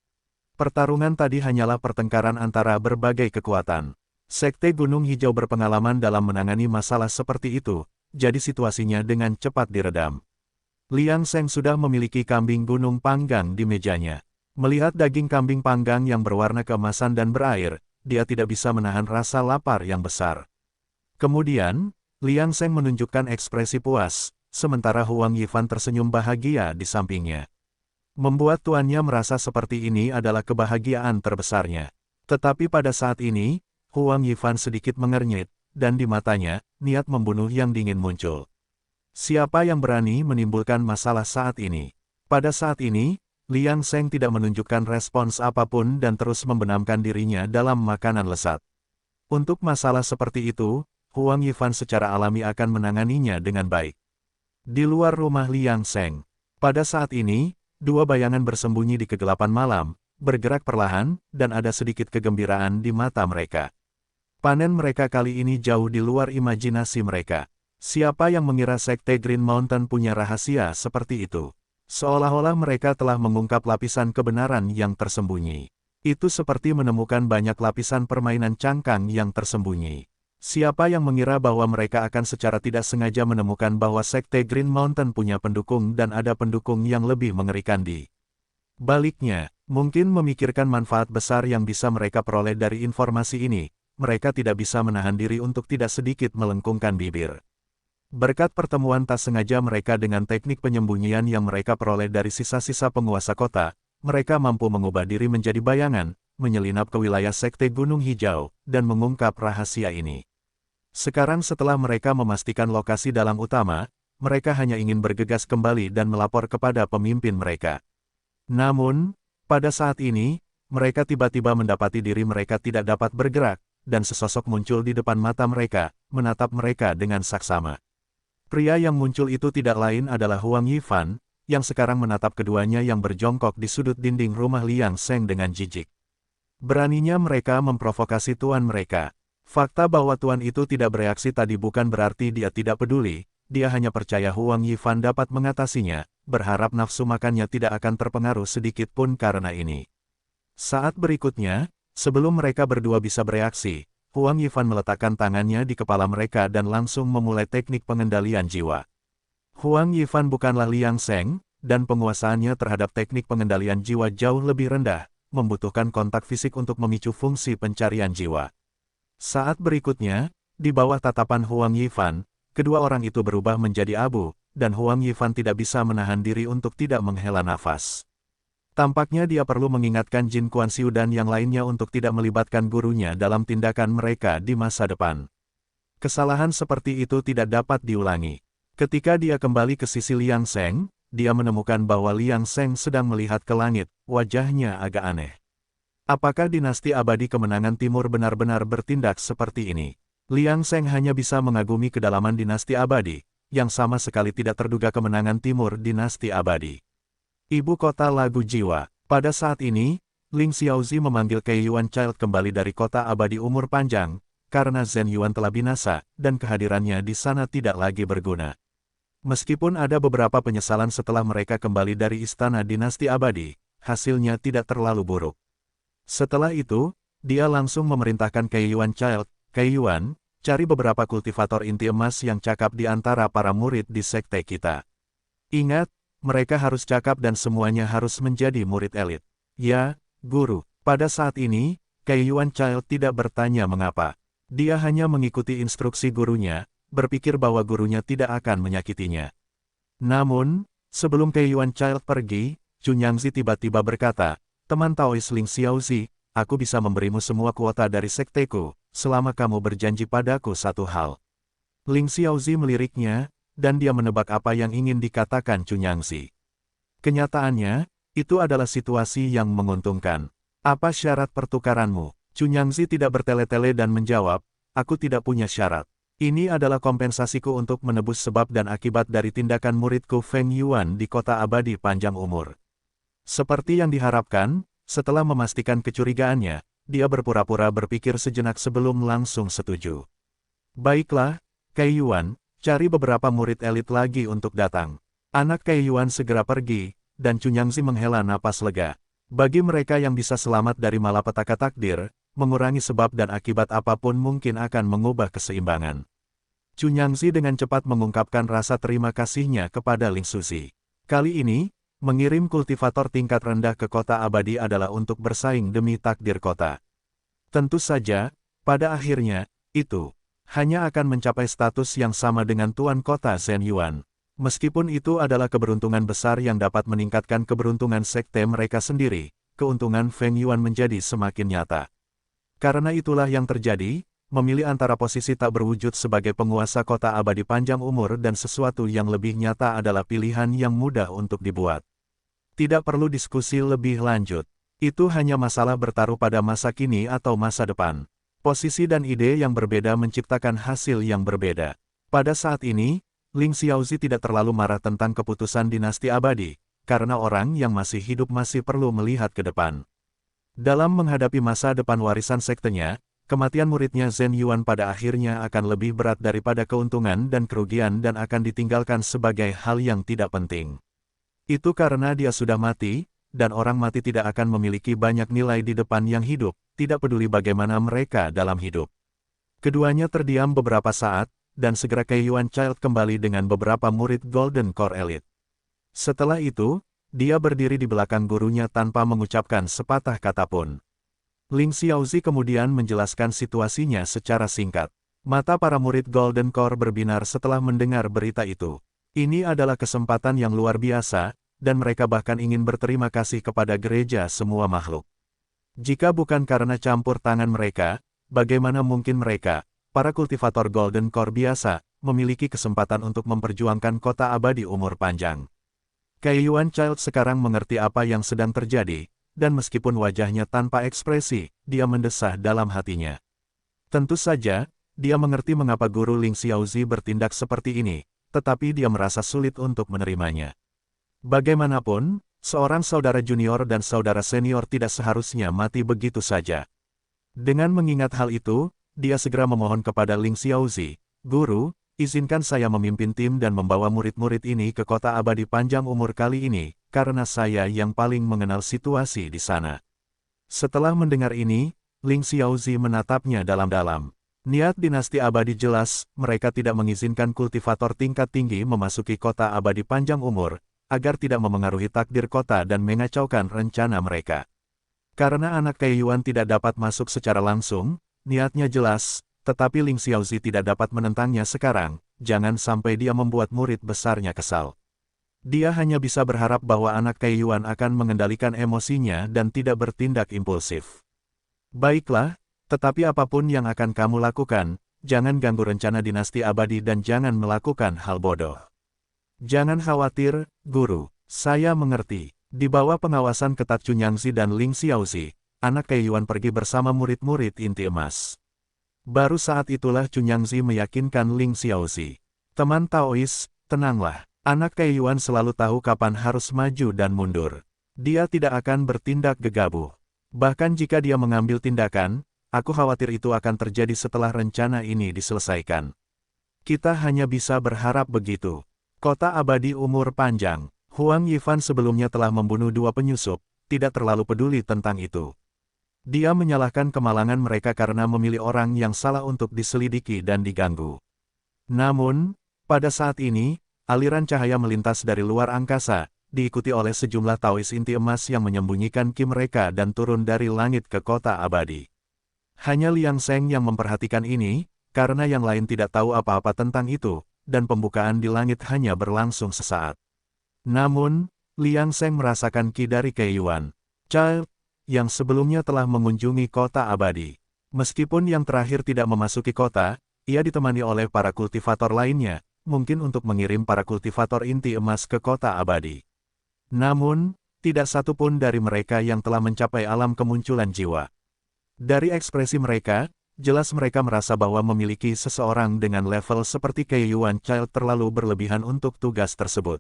Pertarungan tadi hanyalah pertengkaran antara berbagai kekuatan. Sekte Gunung Hijau berpengalaman dalam menangani masalah seperti itu, jadi situasinya dengan cepat diredam. Liang Seng sudah memiliki kambing gunung panggang di mejanya. Melihat daging kambing panggang yang berwarna keemasan dan berair, dia tidak bisa menahan rasa lapar yang besar. Kemudian, Liang Seng menunjukkan ekspresi puas, sementara Huang Yifan tersenyum bahagia di sampingnya. Membuat tuannya merasa seperti ini adalah kebahagiaan terbesarnya. Tetapi pada saat ini, Huang Yifan sedikit mengernyit, dan di matanya, niat membunuh yang dingin muncul. Siapa yang berani menimbulkan masalah saat ini? Pada saat ini, Liang Seng tidak menunjukkan respons apapun dan terus membenamkan dirinya dalam makanan lesat. Untuk masalah seperti itu, Huang Yifan secara alami akan menanganinya dengan baik. Di luar rumah Liang Seng, pada saat ini, dua bayangan bersembunyi di kegelapan malam, bergerak perlahan, dan ada sedikit kegembiraan di mata mereka. Panen mereka kali ini jauh di luar imajinasi mereka. Siapa yang mengira Sekte Green Mountain punya rahasia seperti itu? Seolah-olah mereka telah mengungkap lapisan kebenaran yang tersembunyi. Itu seperti menemukan banyak lapisan permainan cangkang yang tersembunyi. Siapa yang mengira bahwa mereka akan secara tidak sengaja menemukan bahwa Sekte Green Mountain punya pendukung dan ada pendukung yang lebih mengerikan di baliknya, mungkin memikirkan manfaat besar yang bisa mereka peroleh dari informasi ini, mereka tidak bisa menahan diri untuk tidak sedikit melengkungkan bibir. Berkat pertemuan tak sengaja mereka dengan teknik penyembunyian yang mereka peroleh dari sisa-sisa penguasa kota, mereka mampu mengubah diri menjadi bayangan, menyelinap ke wilayah Sekte Gunung Hijau, dan mengungkap rahasia ini. Sekarang setelah mereka memastikan lokasi dalang utama, mereka hanya ingin bergegas kembali dan melapor kepada pemimpin mereka. Namun, pada saat ini, mereka tiba-tiba mendapati diri mereka tidak dapat bergerak, dan sesosok muncul di depan mata mereka, menatap mereka dengan saksama. Pria yang muncul itu tidak lain adalah Huang Yifan, yang sekarang menatap keduanya yang berjongkok di sudut dinding rumah Liang Seng dengan jijik. Beraninya mereka memprovokasi tuan mereka. Fakta bahwa tuan itu tidak bereaksi tadi bukan berarti dia tidak peduli, dia hanya percaya Huang Yifan dapat mengatasinya, berharap nafsu makannya tidak akan terpengaruh sedikit pun karena ini. Saat berikutnya, sebelum mereka berdua bisa bereaksi, Huang Yifan meletakkan tangannya di kepala mereka dan langsung memulai teknik pengendalian jiwa. Huang Yifan bukanlah Liang Seng, dan penguasaannya terhadap teknik pengendalian jiwa jauh lebih rendah, membutuhkan kontak fisik untuk memicu fungsi pencarian jiwa. Saat berikutnya, di bawah tatapan Huang Yifan, kedua orang itu berubah menjadi abu, dan Huang Yifan tidak bisa menahan diri untuk tidak menghela nafas. Tampaknya dia perlu mengingatkan Jin Kuan-Siu dan yang lainnya untuk tidak melibatkan gurunya dalam tindakan mereka di masa depan. Kesalahan seperti itu tidak dapat diulangi. Ketika dia kembali ke sisi Liang Seng, dia menemukan bahwa Liang Seng sedang melihat ke langit, wajahnya agak aneh. Apakah dinasti abadi kemenangan timur benar-benar bertindak seperti ini? Liang Seng hanya bisa mengagumi kedalaman dinasti abadi, yang sama sekali tidak terduga kemenangan timur dinasti abadi. Ibu kota lagu jiwa. Pada saat ini, Ling Xiaozi memanggil Kei Yuan Child kembali dari kota abadi umur panjang, karena Zhen Yuan telah binasa, dan kehadirannya di sana tidak lagi berguna. Meskipun ada beberapa penyesalan setelah mereka kembali dari istana dinasti abadi, hasilnya tidak terlalu buruk. Setelah itu, dia langsung memerintahkan Kei Yuan Child, Kei Yuan, cari beberapa kultivator inti emas yang cakap di antara para murid di sekte kita. Ingat, mereka harus cakap dan semuanya harus menjadi murid elit. Ya, guru. Pada saat ini, Kei Yuan Child tidak bertanya mengapa. Dia hanya mengikuti instruksi gurunya, berpikir bahwa gurunya tidak akan menyakitinya. Namun, sebelum Kei Yuan Child pergi, Chunyangzi tiba-tiba berkata, "Teman Taois Ling Xiaozi, aku bisa memberimu semua kuota dari sekteku, selama kamu berjanji padaku satu hal." Ling Xiaozi meliriknya, dan dia menebak apa yang ingin dikatakan Chunyangzi. Kenyataannya, itu adalah situasi yang menguntungkan. "Apa syarat pertukaranmu?" Chunyangzi tidak bertele-tele dan menjawab, "Aku tidak punya syarat. Ini adalah kompensasiku untuk menebus sebab dan akibat dari tindakan muridku Feng Yuan di kota abadi panjang umur." Seperti yang diharapkan, setelah memastikan kecurigaannya, dia berpura-pura berpikir sejenak sebelum langsung setuju. "Baiklah, Kei Yuan, cari beberapa murid elit lagi untuk datang." Anak Kei Yuan segera pergi, dan Chunyangzi menghela napas lega. Bagi mereka yang bisa selamat dari malapetaka takdir, mengurangi sebab dan akibat apapun mungkin akan mengubah keseimbangan. Chunyangzi dengan cepat mengungkapkan rasa terima kasihnya kepada Ling Suzi. Kali ini, mengirim kultivator tingkat rendah ke kota abadi adalah untuk bersaing demi takdir kota. Tentu saja, pada akhirnya, itu hanya akan mencapai status yang sama dengan tuan kota Zhen Yuan. Meskipun itu adalah keberuntungan besar yang dapat meningkatkan keberuntungan sekte mereka sendiri, keuntungan Feng Yuan menjadi semakin nyata. Karena itulah yang terjadi, memilih antara posisi tak berwujud sebagai penguasa kota abadi panjang umur dan sesuatu yang lebih nyata adalah pilihan yang mudah untuk dibuat. Tidak perlu diskusi lebih lanjut. Itu hanya masalah bertaruh pada masa kini atau masa depan. Posisi dan ide yang berbeda menciptakan hasil yang berbeda. Pada saat ini, Ling Xiaozi tidak terlalu marah tentang keputusan dinasti abadi, karena orang yang masih hidup masih perlu melihat ke depan. Dalam menghadapi masa depan warisan sektenya, kematian muridnya Zhen Yuan pada akhirnya akan lebih berat daripada keuntungan dan kerugian dan akan ditinggalkan sebagai hal yang tidak penting. Itu karena dia sudah mati, dan orang mati tidak akan memiliki banyak nilai di depan yang hidup, tidak peduli bagaimana mereka dalam hidup. Keduanya terdiam beberapa saat, dan segera Kei Yuan Child kembali dengan beberapa murid Golden Core Elite. Setelah itu, dia berdiri di belakang gurunya tanpa mengucapkan sepatah kata pun. Ling Xiaozi kemudian menjelaskan situasinya secara singkat. Mata para murid Golden Core berbinar setelah mendengar berita itu. Ini adalah kesempatan yang luar biasa, dan mereka bahkan ingin berterima kasih kepada gereja semua makhluk. Jika bukan karena campur tangan mereka, bagaimana mungkin mereka, para kultivator Golden Core biasa, memiliki kesempatan untuk memperjuangkan kota abadi umur panjang. Kei Yuan Child sekarang mengerti apa yang sedang terjadi, dan meskipun wajahnya tanpa ekspresi, dia mendesah dalam hatinya. Tentu saja, dia mengerti mengapa guru Ling Xiaozi bertindak seperti ini, tetapi dia merasa sulit untuk menerimanya. Bagaimanapun, seorang saudara junior dan saudara senior tidak seharusnya mati begitu saja. Dengan mengingat hal itu, dia segera memohon kepada Ling Xiaozi, "Guru, izinkan saya memimpin tim dan membawa murid-murid ini ke kota abadi panjang umur kali ini, karena saya yang paling mengenal situasi di sana." Setelah mendengar ini, Ling Xiaozi menatapnya dalam-dalam. Niat dinasti abadi jelas, mereka tidak mengizinkan kultivator tingkat tinggi memasuki kota abadi panjang umur, agar tidak memengaruhi takdir kota dan mengacaukan rencana mereka. Karena anak Kei Yuan tidak dapat masuk secara langsung, niatnya jelas, tetapi Ling Xiaozi tidak dapat menentangnya sekarang, jangan sampai dia membuat murid besarnya kesal. Dia hanya bisa berharap bahwa anak Kaiyuan akan mengendalikan emosinya dan tidak bertindak impulsif. Baiklah, tetapi apapun yang akan kamu lakukan, jangan ganggu rencana dinasti abadi dan jangan melakukan hal bodoh. Jangan khawatir, Guru. Saya mengerti. Di bawah pengawasan ketat Cunyangzi dan Ling Xiaozi, anak Kaiyuan pergi bersama murid-murid inti emas. Baru saat itulah Cunyangzi meyakinkan Ling Xiaozi. Teman Taois, tenanglah. Anak Kaiyuan selalu tahu kapan harus maju dan mundur. Dia tidak akan bertindak gegabah. Bahkan jika dia mengambil tindakan, aku khawatir itu akan terjadi setelah rencana ini diselesaikan. Kita hanya bisa berharap begitu. Kota abadi umur panjang. Huang Yifan sebelumnya telah membunuh 2 penyusup, tidak terlalu peduli tentang itu. Dia menyalahkan kemalangan mereka karena memilih orang yang salah untuk diselidiki dan diganggu. Namun, pada saat ini, aliran cahaya melintas dari luar angkasa, diikuti oleh sejumlah Taois inti emas yang menyembunyikan ki mereka dan turun dari langit ke kota abadi. Hanya Liang Seng yang memperhatikan ini, karena yang lain tidak tahu apa-apa tentang itu, dan pembukaan di langit hanya berlangsung sesaat. Namun, Liang Seng merasakan ki dari Kaiyuan Child, yang sebelumnya telah mengunjungi kota abadi. Meskipun yang terakhir tidak memasuki kota, ia ditemani oleh para kultivator lainnya, mungkin untuk mengirim para kultivator inti emas ke kota abadi. Namun, tidak satu pun dari mereka yang telah mencapai alam kemunculan jiwa. Dari ekspresi mereka, jelas mereka merasa bahwa memiliki seseorang dengan level seperti Kaiyuan Child terlalu berlebihan untuk tugas tersebut.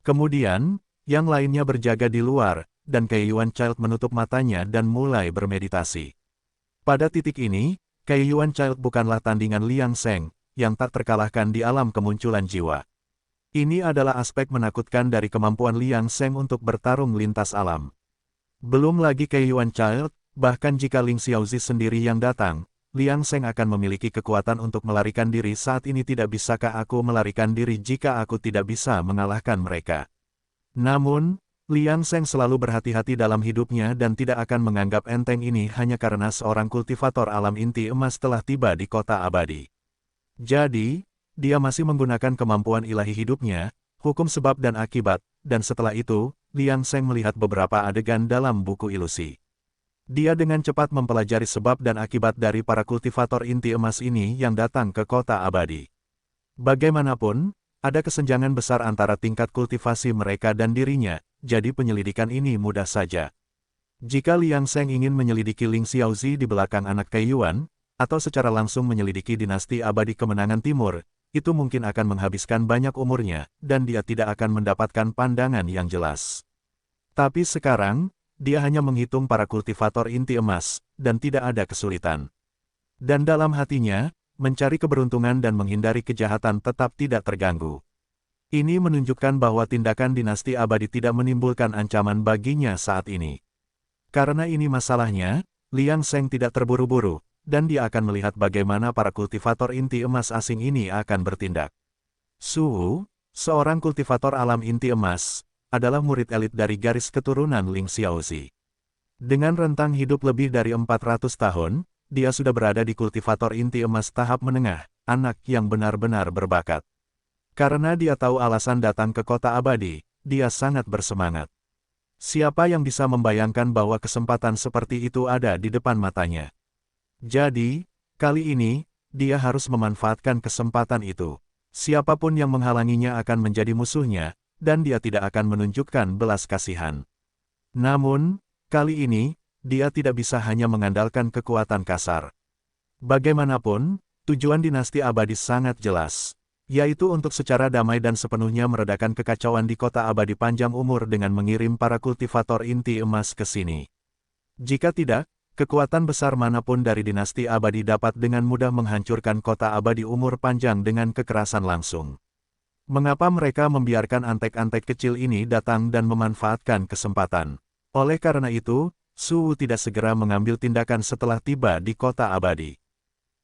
Kemudian, yang lainnya berjaga di luar, dan Kaiyuan Child menutup matanya dan mulai bermeditasi. Pada titik ini, Kaiyuan Child bukanlah tandingan Liang Seng, yang tak terkalahkan di alam kemunculan jiwa. Ini adalah aspek menakutkan dari kemampuan Liang Seng untuk bertarung lintas alam. Belum lagi Kaiyuan Child, bahkan jika Ling Xiaozi sendiri yang datang, Liang Seng akan memiliki kekuatan untuk melarikan diri saat ini. Tidak bisakah aku melarikan diri jika aku tidak bisa mengalahkan mereka? Namun, Liang Seng selalu berhati-hati dalam hidupnya dan tidak akan menganggap enteng ini hanya karena seorang kultivator alam inti emas telah tiba di kota abadi. Jadi, dia masih menggunakan kemampuan ilahi hidupnya, hukum sebab dan akibat, dan setelah itu, Liang Seng melihat beberapa adegan dalam buku ilusi. Dia dengan cepat mempelajari sebab dan akibat dari para kultivator inti emas ini yang datang ke kota abadi. Bagaimanapun, ada kesenjangan besar antara tingkat kultivasi mereka dan dirinya, jadi penyelidikan ini mudah saja. Jika Liang Seng ingin menyelidiki Ling Xiaozi di belakang anak Kaiyuan, atau secara langsung menyelidiki dinasti abadi kemenangan timur, itu mungkin akan menghabiskan banyak umurnya, dan dia tidak akan mendapatkan pandangan yang jelas. Tapi sekarang, dia hanya menghitung para kultivator inti emas, dan tidak ada kesulitan. Dan dalam hatinya, mencari keberuntungan dan menghindari kejahatan tetap tidak terganggu. Ini menunjukkan bahwa tindakan dinasti abadi tidak menimbulkan ancaman baginya saat ini. Karena ini masalahnya, Liang Seng tidak terburu-buru, dan dia akan melihat bagaimana para kultivator inti emas asing ini akan bertindak. Su Wu, seorang kultivator alam inti emas, adalah murid elit dari garis keturunan Ling Xiaozi. Dengan rentang hidup lebih dari 400 tahun, dia sudah berada di kultivator inti emas tahap menengah, anak yang benar-benar berbakat. Karena dia tahu alasan datang ke kota abadi, dia sangat bersemangat. Siapa yang bisa membayangkan bahwa kesempatan seperti itu ada di depan matanya? Jadi, kali ini, dia harus memanfaatkan kesempatan itu. Siapapun yang menghalanginya akan menjadi musuhnya, dan dia tidak akan menunjukkan belas kasihan. Namun, kali ini, dia tidak bisa hanya mengandalkan kekuatan kasar. Bagaimanapun, tujuan dinasti abadi sangat jelas, yaitu untuk secara damai dan sepenuhnya meredakan kekacauan di kota abadi panjang umur dengan mengirim para kultivator inti emas ke sini. Jika tidak, kekuatan besar manapun dari dinasti abadi dapat dengan mudah menghancurkan kota abadi umur panjang dengan kekerasan langsung. Mengapa mereka membiarkan antek-antek kecil ini datang dan memanfaatkan kesempatan? Oleh karena itu, Su Wu tidak segera mengambil tindakan setelah tiba di kota abadi.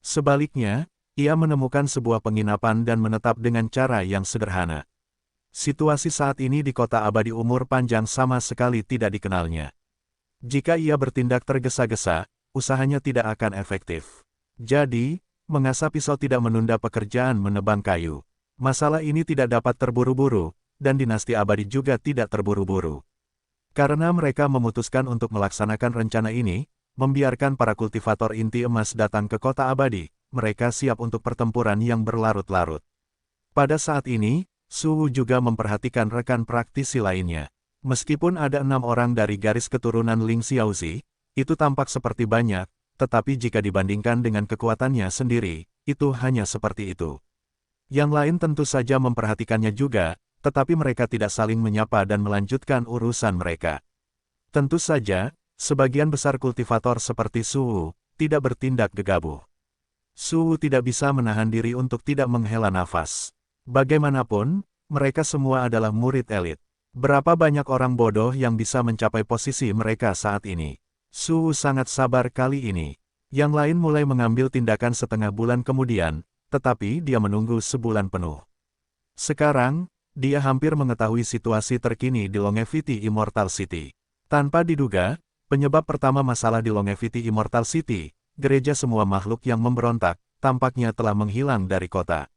Sebaliknya, ia menemukan sebuah penginapan dan menetap dengan cara yang sederhana. Situasi saat ini di kota abadi umur panjang sama sekali tidak dikenalnya. Jika ia bertindak tergesa-gesa, usahanya tidak akan efektif. Jadi, mengasah pisau tidak menunda pekerjaan menebang kayu. Masalah ini tidak dapat terburu-buru, dan dinasti abadi juga tidak terburu-buru. Karena mereka memutuskan untuk melaksanakan rencana ini, membiarkan para kultivator inti emas datang ke kota abadi, mereka siap untuk pertempuran yang berlarut-larut. Pada saat ini, Suwu juga memperhatikan rekan praktisi lainnya. Meskipun ada 6 orang dari garis keturunan Ling Xiaozi, itu tampak seperti banyak, tetapi jika dibandingkan dengan kekuatannya sendiri, itu hanya seperti itu. Yang lain tentu saja memperhatikannya juga, tetapi mereka tidak saling menyapa dan melanjutkan urusan mereka. Tentu saja, sebagian besar kultivator seperti Suwu tidak bertindak gegabah. Suwu tidak bisa menahan diri untuk tidak menghela nafas. Bagaimanapun, mereka semua adalah murid elit. Berapa banyak orang bodoh yang bisa mencapai posisi mereka saat ini? Suwu sangat sabar kali ini. Yang lain mulai mengambil tindakan setengah bulan kemudian, tetapi dia menunggu sebulan penuh. Sekarang, dia hampir mengetahui situasi terkini di Longevity Immortal City. Tanpa diduga, penyebab pertama masalah di Longevity Immortal City, gereja semua makhluk yang memberontak, tampaknya telah menghilang dari kota.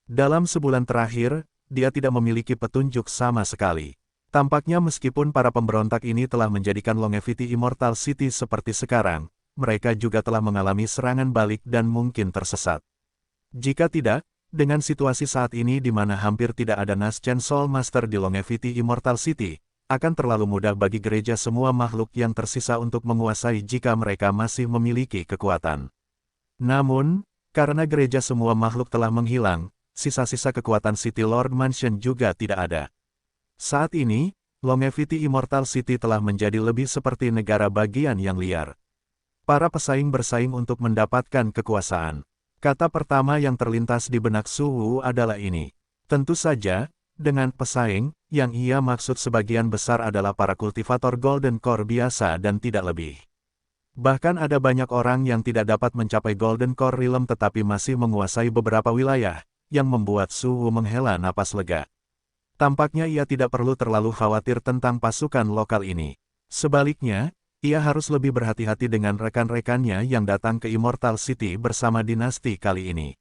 Dalam sebulan terakhir, dia tidak memiliki petunjuk sama sekali. Tampaknya meskipun para pemberontak ini telah menjadikan Longevity Immortal City seperti sekarang, mereka juga telah mengalami serangan balik dan mungkin tersesat. Jika tidak, dengan situasi saat ini di mana hampir tidak ada Naschen Soul Master di Longevity Immortal City, akan terlalu mudah bagi gereja semua makhluk yang tersisa untuk menguasai jika mereka masih memiliki kekuatan. Namun, karena gereja semua makhluk telah menghilang, sisa-sisa kekuatan City Lord Mansion juga tidak ada. Saat ini, Longevity Immortal City telah menjadi lebih seperti negara bagian yang liar. Para pesaing bersaing untuk mendapatkan kekuasaan. Kata pertama yang terlintas di benak Suwu adalah ini. Tentu saja, dengan pesaing, yang ia maksud sebagian besar adalah para kultivator Golden Core biasa dan tidak lebih. Bahkan ada banyak orang yang tidak dapat mencapai Golden Core Realm tetapi masih menguasai beberapa wilayah, yang membuat Suwu menghela napas lega. Tampaknya ia tidak perlu terlalu khawatir tentang pasukan lokal ini. Sebaliknya, ia harus lebih berhati-hati dengan rekan-rekannya yang datang ke Immortal City bersama dinasti kali ini.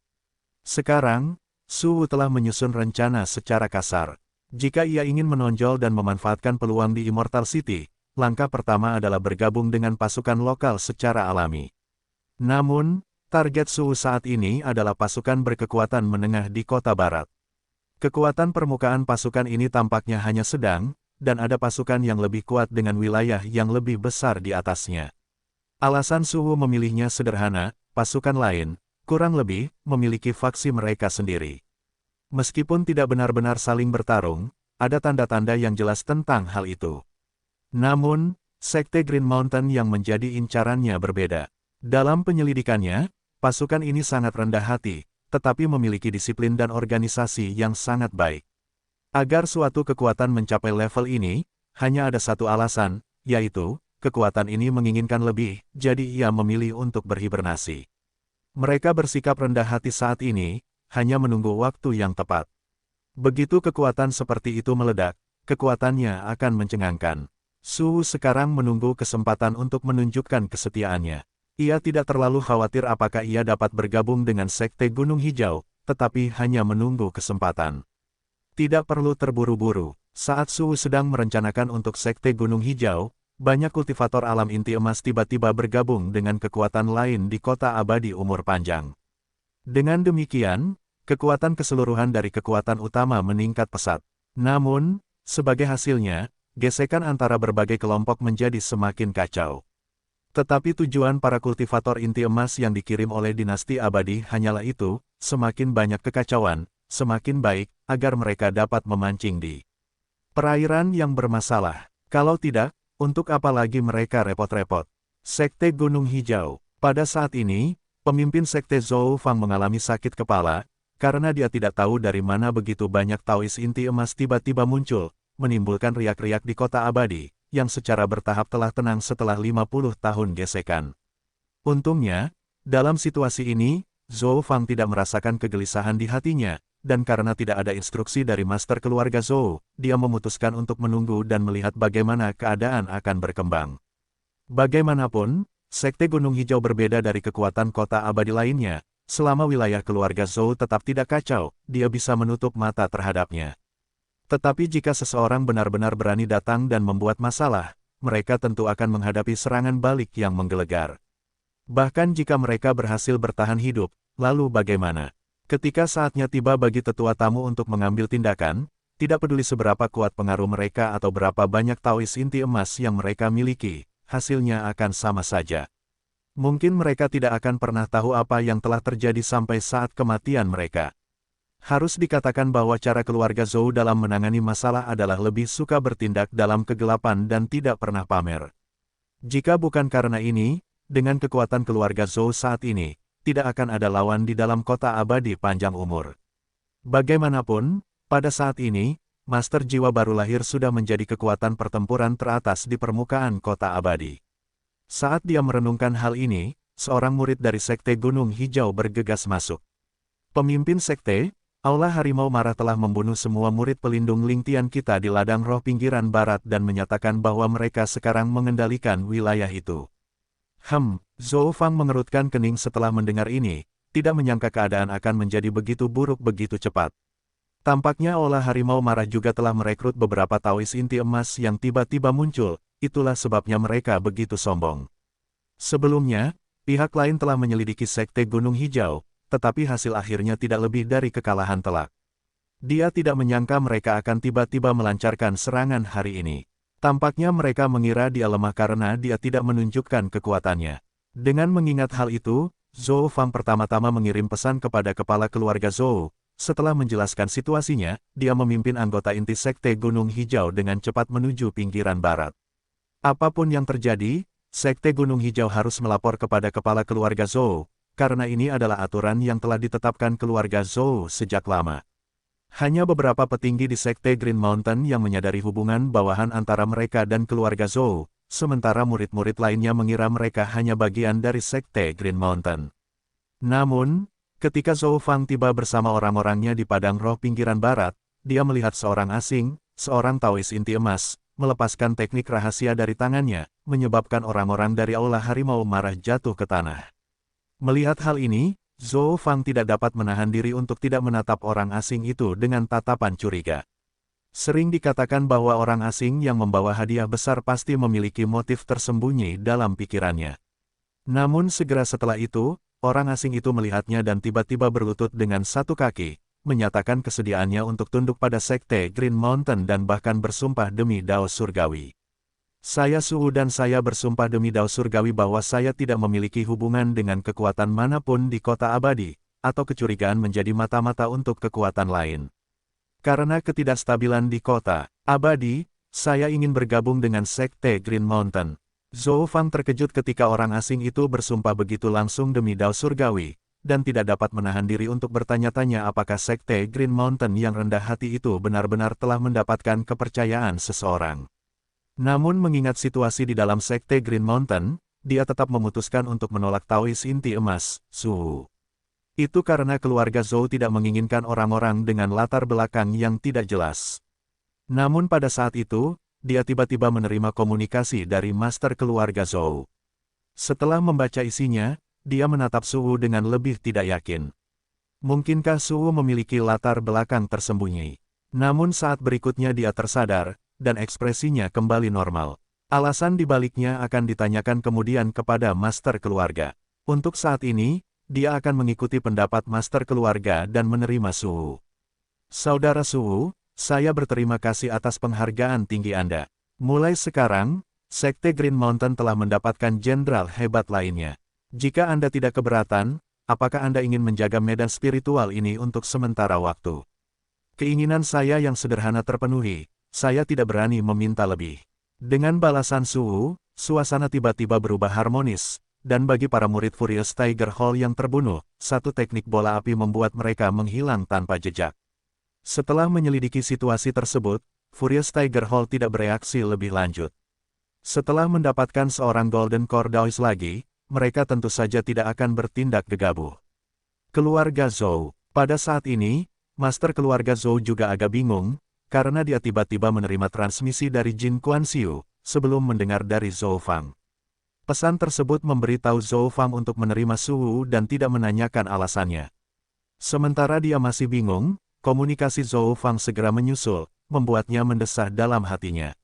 Sekarang, Suwu telah menyusun rencana secara kasar. Jika ia ingin menonjol dan memanfaatkan peluang di Immortal City, langkah pertama adalah bergabung dengan pasukan lokal secara alami. Namun, target Suwu saat ini adalah pasukan berkekuatan menengah di kota barat. Kekuatan permukaan pasukan ini tampaknya hanya sedang, dan ada pasukan yang lebih kuat dengan wilayah yang lebih besar di atasnya. Alasan Suwu memilihnya sederhana, pasukan lain, kurang lebih, memiliki faksi mereka sendiri. Meskipun tidak benar-benar saling bertarung, ada tanda-tanda yang jelas tentang hal itu. Namun, Sekte Green Mountain yang menjadi incarannya berbeda. Dalam penyelidikannya, pasukan ini sangat rendah hati, tetapi memiliki disiplin dan organisasi yang sangat baik. Agar suatu kekuatan mencapai level ini, hanya ada satu alasan, yaitu, kekuatan ini menginginkan lebih, jadi ia memilih untuk berhibernasi. Mereka bersikap rendah hati saat ini, hanya menunggu waktu yang tepat. Begitu kekuatan seperti itu meledak, kekuatannya akan mencengangkan. Suwu sekarang menunggu kesempatan untuk menunjukkan kesetiaannya. Ia tidak terlalu khawatir apakah ia dapat bergabung dengan Sekte Gunung Hijau, tetapi hanya menunggu kesempatan. Tidak perlu terburu-buru. Saat Suwu sedang merencanakan untuk Sekte Gunung Hijau, banyak kultivator alam inti emas tiba-tiba bergabung dengan kekuatan lain di kota abadi umur panjang. Dengan demikian, kekuatan keseluruhan dari kekuatan utama meningkat pesat. Namun, sebagai hasilnya, gesekan antara berbagai kelompok menjadi semakin kacau. Tetapi tujuan para kultivator inti emas yang dikirim oleh dinasti abadi hanyalah itu, semakin banyak kekacauan, semakin baik, agar mereka dapat memancing di perairan yang bermasalah. Kalau tidak, untuk apa lagi mereka repot-repot? Sekte Gunung Hijau. Pada saat ini, pemimpin Sekte Zhou Fang mengalami sakit kepala, karena dia tidak tahu dari mana begitu banyak Taois inti emas tiba-tiba muncul, menimbulkan riak-riak di kota abadi, yang secara bertahap telah tenang setelah 50 tahun gesekan. Untungnya, dalam situasi ini, Zhou Fang tidak merasakan kegelisahan di hatinya, dan karena tidak ada instruksi dari master keluarga Zhou, dia memutuskan untuk menunggu dan melihat bagaimana keadaan akan berkembang. Bagaimanapun, Sekte Gunung Hijau berbeda dari kekuatan kota abadi lainnya, selama wilayah keluarga Zhou tetap tidak kacau, dia bisa menutup mata terhadapnya. Tetapi jika seseorang benar-benar berani datang dan membuat masalah, mereka tentu akan menghadapi serangan balik yang menggelegar. Bahkan jika mereka berhasil bertahan hidup, lalu bagaimana? Ketika saatnya tiba bagi tetua tamu untuk mengambil tindakan, tidak peduli seberapa kuat pengaruh mereka atau berapa banyak Taois inti emas yang mereka miliki, hasilnya akan sama saja. Mungkin mereka tidak akan pernah tahu apa yang telah terjadi sampai saat kematian mereka. Harus dikatakan bahwa cara keluarga Zhou dalam menangani masalah adalah lebih suka bertindak dalam kegelapan dan tidak pernah pamer. Jika bukan karena ini, dengan kekuatan keluarga Zhou saat ini, tidak akan ada lawan di dalam kota abadi panjang umur. Bagaimanapun, pada saat ini, Master Jiwa baru lahir sudah menjadi kekuatan pertempuran teratas di permukaan kota abadi. Saat dia merenungkan hal ini, seorang murid dari Sekte Gunung Hijau bergegas masuk. Pemimpin Sekte, Aula Harimau Marah telah membunuh semua murid pelindung Lingtian kita di ladang roh pinggiran barat dan menyatakan bahwa mereka sekarang mengendalikan wilayah itu. Zhou Fang mengerutkan kening setelah mendengar ini, tidak menyangka keadaan akan menjadi begitu buruk begitu cepat. Tampaknya Aula Harimau Marah juga telah merekrut beberapa Taois inti emas yang tiba-tiba muncul, itulah sebabnya mereka begitu sombong. Sebelumnya, pihak lain telah menyelidiki Sekte Gunung Hijau, tetapi hasil akhirnya tidak lebih dari kekalahan telak. Dia tidak menyangka mereka akan tiba-tiba melancarkan serangan hari ini. Tampaknya mereka mengira dia lemah karena dia tidak menunjukkan kekuatannya. Dengan mengingat hal itu, Zhou Fang pertama-tama mengirim pesan kepada kepala keluarga Zhou. Setelah menjelaskan situasinya, dia memimpin anggota inti Sekte Gunung Hijau dengan cepat menuju pinggiran barat. Apapun yang terjadi, Sekte Gunung Hijau harus melapor kepada kepala keluarga Zhou, karena ini adalah aturan yang telah ditetapkan keluarga Zhou sejak lama. Hanya beberapa petinggi di Sekte Green Mountain yang menyadari hubungan bawahan antara mereka dan keluarga Zhou, sementara murid-murid lainnya mengira mereka hanya bagian dari Sekte Green Mountain. Namun, ketika Zhou Fang tiba bersama orang-orangnya di padang roh pinggiran barat, dia melihat seorang asing, seorang Taois inti emas, melepaskan teknik rahasia dari tangannya, menyebabkan orang-orang dari Aula Harimau Marah jatuh ke tanah. Melihat hal ini, Zhou Fang tidak dapat menahan diri untuk tidak menatap orang asing itu dengan tatapan curiga. Sering dikatakan bahwa orang asing yang membawa hadiah besar pasti memiliki motif tersembunyi dalam pikirannya. Namun segera setelah itu, orang asing itu melihatnya dan tiba-tiba berlutut dengan satu kaki, menyatakan kesediaannya untuk tunduk pada Sekte Green Mountain dan bahkan bersumpah demi Dao Surgawi. Saya Suhu dan saya bersumpah demi Dao Surgawi bahwa saya tidak memiliki hubungan dengan kekuatan manapun di kota abadi, atau kecurigaan menjadi mata-mata untuk kekuatan lain. Karena ketidakstabilan di kota abadi, saya ingin bergabung dengan Sekte Green Mountain. Zhou Fang terkejut ketika orang asing itu bersumpah begitu langsung demi Dao Surgawi, dan tidak dapat menahan diri untuk bertanya-tanya apakah Sekte Green Mountain yang rendah hati itu benar-benar telah mendapatkan kepercayaan seseorang. Namun mengingat situasi di dalam Sekte Green Mountain, dia tetap memutuskan untuk menolak Taois inti emas, Suhu. Itu karena keluarga Zhou tidak menginginkan orang-orang dengan latar belakang yang tidak jelas. Namun pada saat itu, dia tiba-tiba menerima komunikasi dari master keluarga Zhou. Setelah membaca isinya, dia menatap Suhu dengan lebih tidak yakin. Mungkinkah Suhu memiliki latar belakang tersembunyi? Namun saat berikutnya dia tersadar, dan ekspresinya kembali normal. Alasan dibaliknya akan ditanyakan kemudian kepada master keluarga. Untuk saat ini, dia akan mengikuti pendapat master keluarga dan menerima Suhu. Saudara Suhu, saya berterima kasih atas penghargaan tinggi Anda. Mulai sekarang, Sekte Green Mountain telah mendapatkan jenderal hebat lainnya. Jika Anda tidak keberatan, apakah Anda ingin menjaga medan spiritual ini untuk sementara waktu? Keinginan saya yang sederhana terpenuhi. Saya tidak berani meminta lebih. Dengan balasan Suhu, suasana tiba-tiba berubah harmonis, dan bagi para murid Furious Tiger Hall yang terbunuh, satu teknik bola api membuat mereka menghilang tanpa jejak. Setelah menyelidiki situasi tersebut, Furious Tiger Hall tidak bereaksi lebih lanjut. Setelah mendapatkan seorang Golden Core Daois lagi, mereka tentu saja tidak akan bertindak gegabah. Keluarga Zhou. Pada saat ini, master keluarga Zhou juga agak bingung, karena dia tiba-tiba menerima transmisi dari Jin Kuan-Xiu, sebelum mendengar dari Zhou Fang. Pesan tersebut memberitahu Zhou Fang untuk menerima Suhu dan tidak menanyakan alasannya. Sementara dia masih bingung, komunikasi Zhou Fang segera menyusul, membuatnya mendesah dalam hatinya.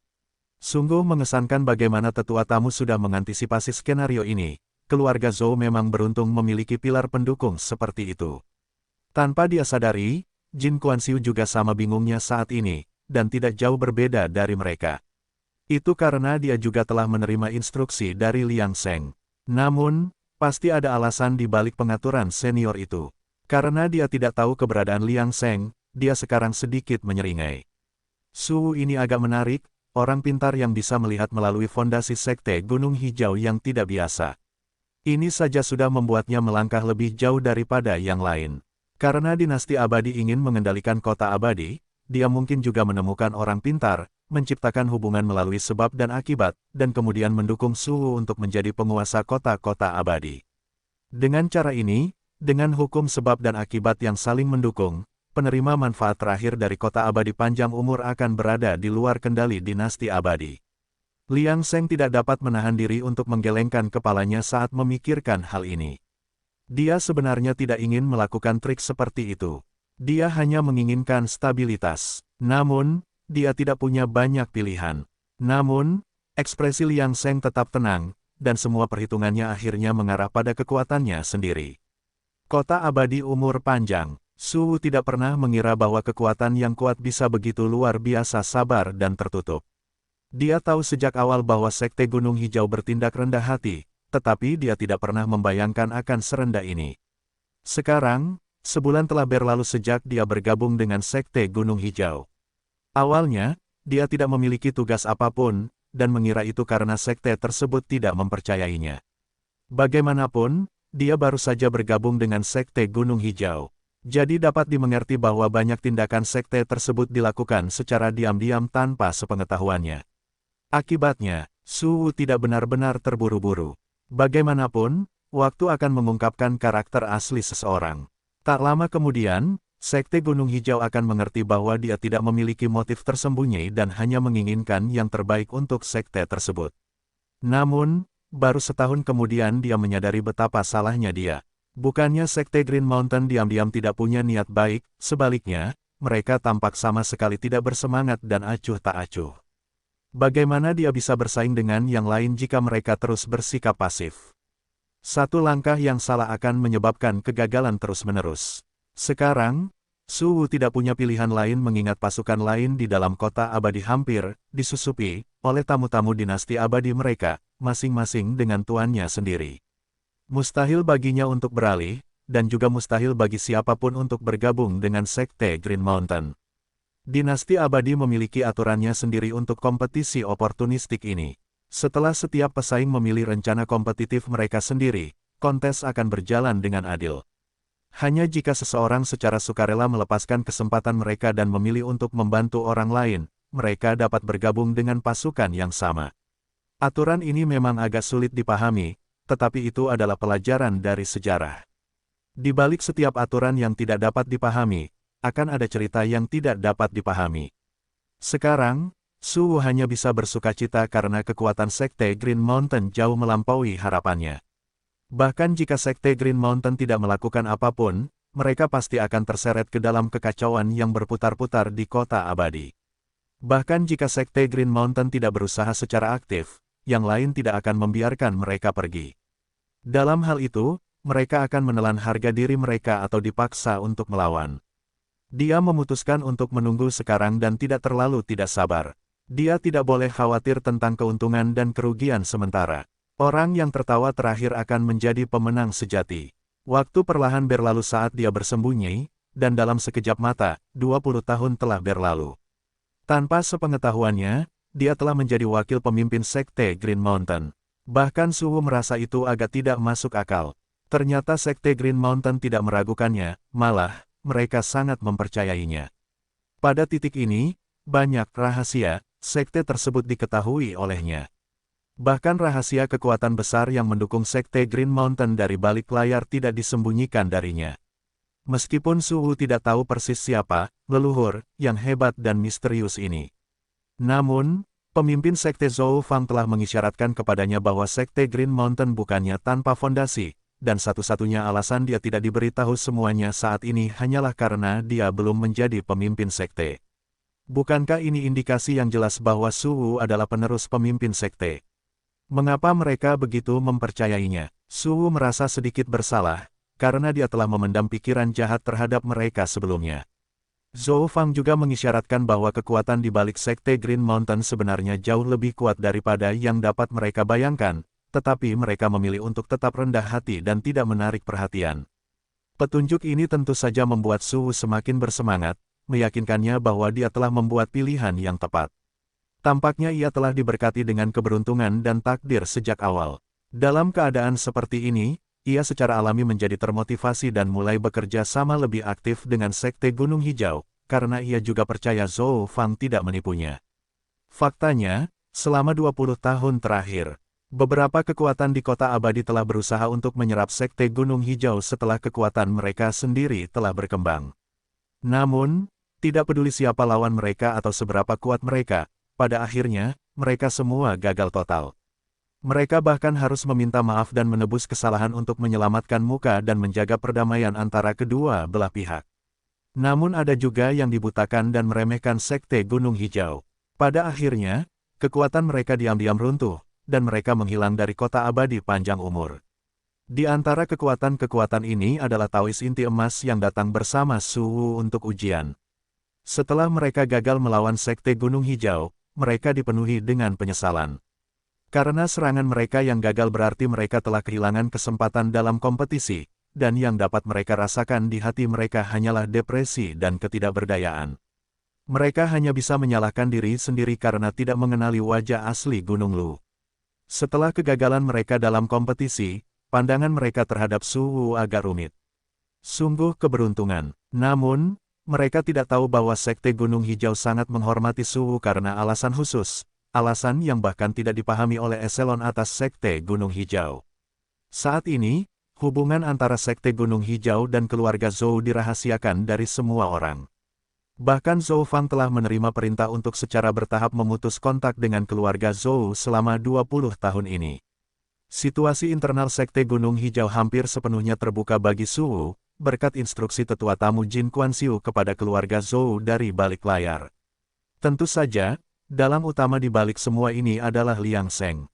Sungguh mengesankan bagaimana tetua tamu sudah mengantisipasi skenario ini. Keluarga Zhou memang beruntung memiliki pilar pendukung seperti itu. Tanpa dia sadari, Jin Kuan-Siu juga sama bingungnya saat ini, dan tidak jauh berbeda dari mereka. Itu karena dia juga telah menerima instruksi dari Liang Sheng. Namun, pasti ada alasan di balik pengaturan senior itu. Karena dia tidak tahu keberadaan Liang Sheng, dia sekarang sedikit menyeringai. Su ini agak menarik, orang pintar yang bisa melihat melalui fondasi sekte Gunung Hijau yang tidak biasa. Ini saja sudah membuatnya melangkah lebih jauh daripada yang lain. Karena dinasti abadi ingin mengendalikan kota abadi, dia mungkin juga menemukan orang pintar, menciptakan hubungan melalui sebab dan akibat, dan kemudian mendukung Su untuk menjadi penguasa kota-kota abadi. Dengan cara ini, dengan hukum sebab dan akibat yang saling mendukung, penerima manfaat terakhir dari kota abadi panjang umur akan berada di luar kendali dinasti abadi. Liang Sheng tidak dapat menahan diri untuk menggelengkan kepalanya saat memikirkan hal ini. Dia sebenarnya tidak ingin melakukan trik seperti itu. Dia hanya menginginkan stabilitas. Namun, dia tidak punya banyak pilihan. Namun, ekspresi Liang Sheng tetap tenang, dan semua perhitungannya akhirnya mengarah pada kekuatannya sendiri. Kota abadi umur panjang. Su tidak pernah mengira bahwa kekuatan yang kuat bisa begitu luar biasa sabar dan tertutup. Dia tahu sejak awal bahwa Sekte Gunung Hijau bertindak rendah hati, tetapi dia tidak pernah membayangkan akan serendah ini. Sekarang, sebulan telah berlalu sejak dia bergabung dengan Sekte Gunung Hijau. Awalnya, dia tidak memiliki tugas apapun, dan mengira itu karena sekte tersebut tidak mempercayainya. Bagaimanapun, dia baru saja bergabung dengan Sekte Gunung Hijau. Jadi dapat dimengerti bahwa banyak tindakan sekte tersebut dilakukan secara diam-diam tanpa sepengetahuannya. Akibatnya, Su tidak benar-benar terburu-buru. Bagaimanapun, waktu akan mengungkapkan karakter asli seseorang. Tak lama kemudian, Sekte Gunung Hijau akan mengerti bahwa dia tidak memiliki motif tersembunyi dan hanya menginginkan yang terbaik untuk sekte tersebut. Namun, baru setahun kemudian dia menyadari betapa salahnya dia. Bukannya Sekte Green Mountain diam-diam tidak punya niat baik, sebaliknya, mereka tampak sama sekali tidak bersemangat dan acuh tak acuh. Bagaimana dia bisa bersaing dengan yang lain jika mereka terus bersikap pasif? Satu langkah yang salah akan menyebabkan kegagalan terus-menerus. Sekarang, Su tidak punya pilihan lain mengingat pasukan lain di dalam kota abadi hampir disusupi oleh tamu-tamu dinasti abadi mereka, masing-masing dengan tuannya sendiri. Mustahil baginya untuk beralih, dan juga mustahil bagi siapapun untuk bergabung dengan Sekte Green Mountain. Dinasti abadi memiliki aturannya sendiri untuk kompetisi oportunistik ini. Setelah setiap pesaing memilih rencana kompetitif mereka sendiri, kontes akan berjalan dengan adil. Hanya jika seseorang secara sukarela melepaskan kesempatan mereka dan memilih untuk membantu orang lain, mereka dapat bergabung dengan pasukan yang sama. Aturan ini memang agak sulit dipahami, tetapi itu adalah pelajaran dari sejarah. Di balik setiap aturan yang tidak dapat dipahami, akan ada cerita yang tidak dapat dipahami. Sekarang, Su hanya bisa bersukacita karena kekuatan Sekte Green Mountain jauh melampaui harapannya. Bahkan jika Sekte Green Mountain tidak melakukan apapun, mereka pasti akan terseret ke dalam kekacauan yang berputar-putar di kota abadi. Bahkan jika Sekte Green Mountain tidak berusaha secara aktif, yang lain tidak akan membiarkan mereka pergi. Dalam hal itu, mereka akan menelan harga diri mereka atau dipaksa untuk melawan. Dia memutuskan untuk menunggu sekarang dan tidak terlalu tidak sabar. Dia tidak boleh khawatir tentang keuntungan dan kerugian sementara. Orang yang tertawa terakhir akan menjadi pemenang sejati. Waktu perlahan berlalu saat dia bersembunyi, dan dalam sekejap mata, 20 tahun telah berlalu. Tanpa sepengetahuannya, dia telah menjadi wakil pemimpin Sekte Green Mountain. Bahkan Su merasa itu agak tidak masuk akal. Ternyata Sekte Green Mountain tidak meragukannya, malah, mereka sangat mempercayainya. Pada titik ini, banyak rahasia sekte tersebut diketahui olehnya. Bahkan rahasia kekuatan besar yang mendukung Sekte Green Mountain dari balik layar tidak disembunyikan darinya. Meskipun Su tidak tahu persis siapa leluhur yang hebat dan misterius ini. Namun, pemimpin Sekte Zhou Fang telah mengisyaratkan kepadanya bahwa Sekte Green Mountain bukannya tanpa fondasi, dan satu-satunya alasan dia tidak diberitahu semuanya saat ini hanyalah karena dia belum menjadi pemimpin sekte. Bukankah ini indikasi yang jelas bahwa Su Wu adalah penerus pemimpin sekte? Mengapa mereka begitu mempercayainya? Su Wu merasa sedikit bersalah, karena dia telah memendam pikiran jahat terhadap mereka sebelumnya. Zhou Fang juga mengisyaratkan bahwa kekuatan di balik sekte Green Mountain sebenarnya jauh lebih kuat daripada yang dapat mereka bayangkan, tetapi mereka memilih untuk tetap rendah hati dan tidak menarik perhatian. Petunjuk ini tentu saja membuat Su Wu semakin bersemangat, meyakinkannya bahwa dia telah membuat pilihan yang tepat. Tampaknya ia telah diberkati dengan keberuntungan dan takdir sejak awal. Dalam keadaan seperti ini, ia secara alami menjadi termotivasi dan mulai bekerja sama lebih aktif dengan Sekte Gunung Hijau, karena ia juga percaya Zhou Fang tidak menipunya. Faktanya, selama 20 tahun terakhir, beberapa kekuatan di Kota Abadi telah berusaha untuk menyerap Sekte Gunung Hijau setelah kekuatan mereka sendiri telah berkembang. Namun, tidak peduli siapa lawan mereka atau seberapa kuat mereka, pada akhirnya, mereka semua gagal total. Mereka bahkan harus meminta maaf dan menebus kesalahan untuk menyelamatkan muka dan menjaga perdamaian antara kedua belah pihak. Namun ada juga yang dibutakan dan meremehkan Sekte Gunung Hijau. Pada akhirnya, kekuatan mereka diam-diam runtuh, dan mereka menghilang dari Kota Abadi panjang umur. Di antara kekuatan-kekuatan ini adalah Taois inti emas yang datang bersama Su Wu untuk ujian. Setelah mereka gagal melawan Sekte Gunung Hijau, mereka dipenuhi dengan penyesalan. Karena serangan mereka yang gagal berarti mereka telah kehilangan kesempatan dalam kompetisi, dan yang dapat mereka rasakan di hati mereka hanyalah depresi dan ketidakberdayaan. Mereka hanya bisa menyalahkan diri sendiri karena tidak mengenali wajah asli Gunung Lu. Setelah kegagalan mereka dalam kompetisi, pandangan mereka terhadap Su Wu agak rumit. Sungguh keberuntungan. Namun, mereka tidak tahu bahwa Sekte Gunung Hijau sangat menghormati Su Wu karena alasan khusus, alasan yang bahkan tidak dipahami oleh eselon atas Sekte Gunung Hijau. Saat ini, hubungan antara Sekte Gunung Hijau dan keluarga Zhou dirahasiakan dari semua orang. Bahkan Zhou Fang telah menerima perintah untuk secara bertahap memutus kontak dengan keluarga Zhou selama 20 tahun ini. Situasi internal Sekte Gunung Hijau hampir sepenuhnya terbuka bagi Su Wu, berkat instruksi tetua tamu Jin Kuan-Siu kepada keluarga Zhou dari balik layar. Tentu saja, dalang utama di balik semua ini adalah Liang Sheng.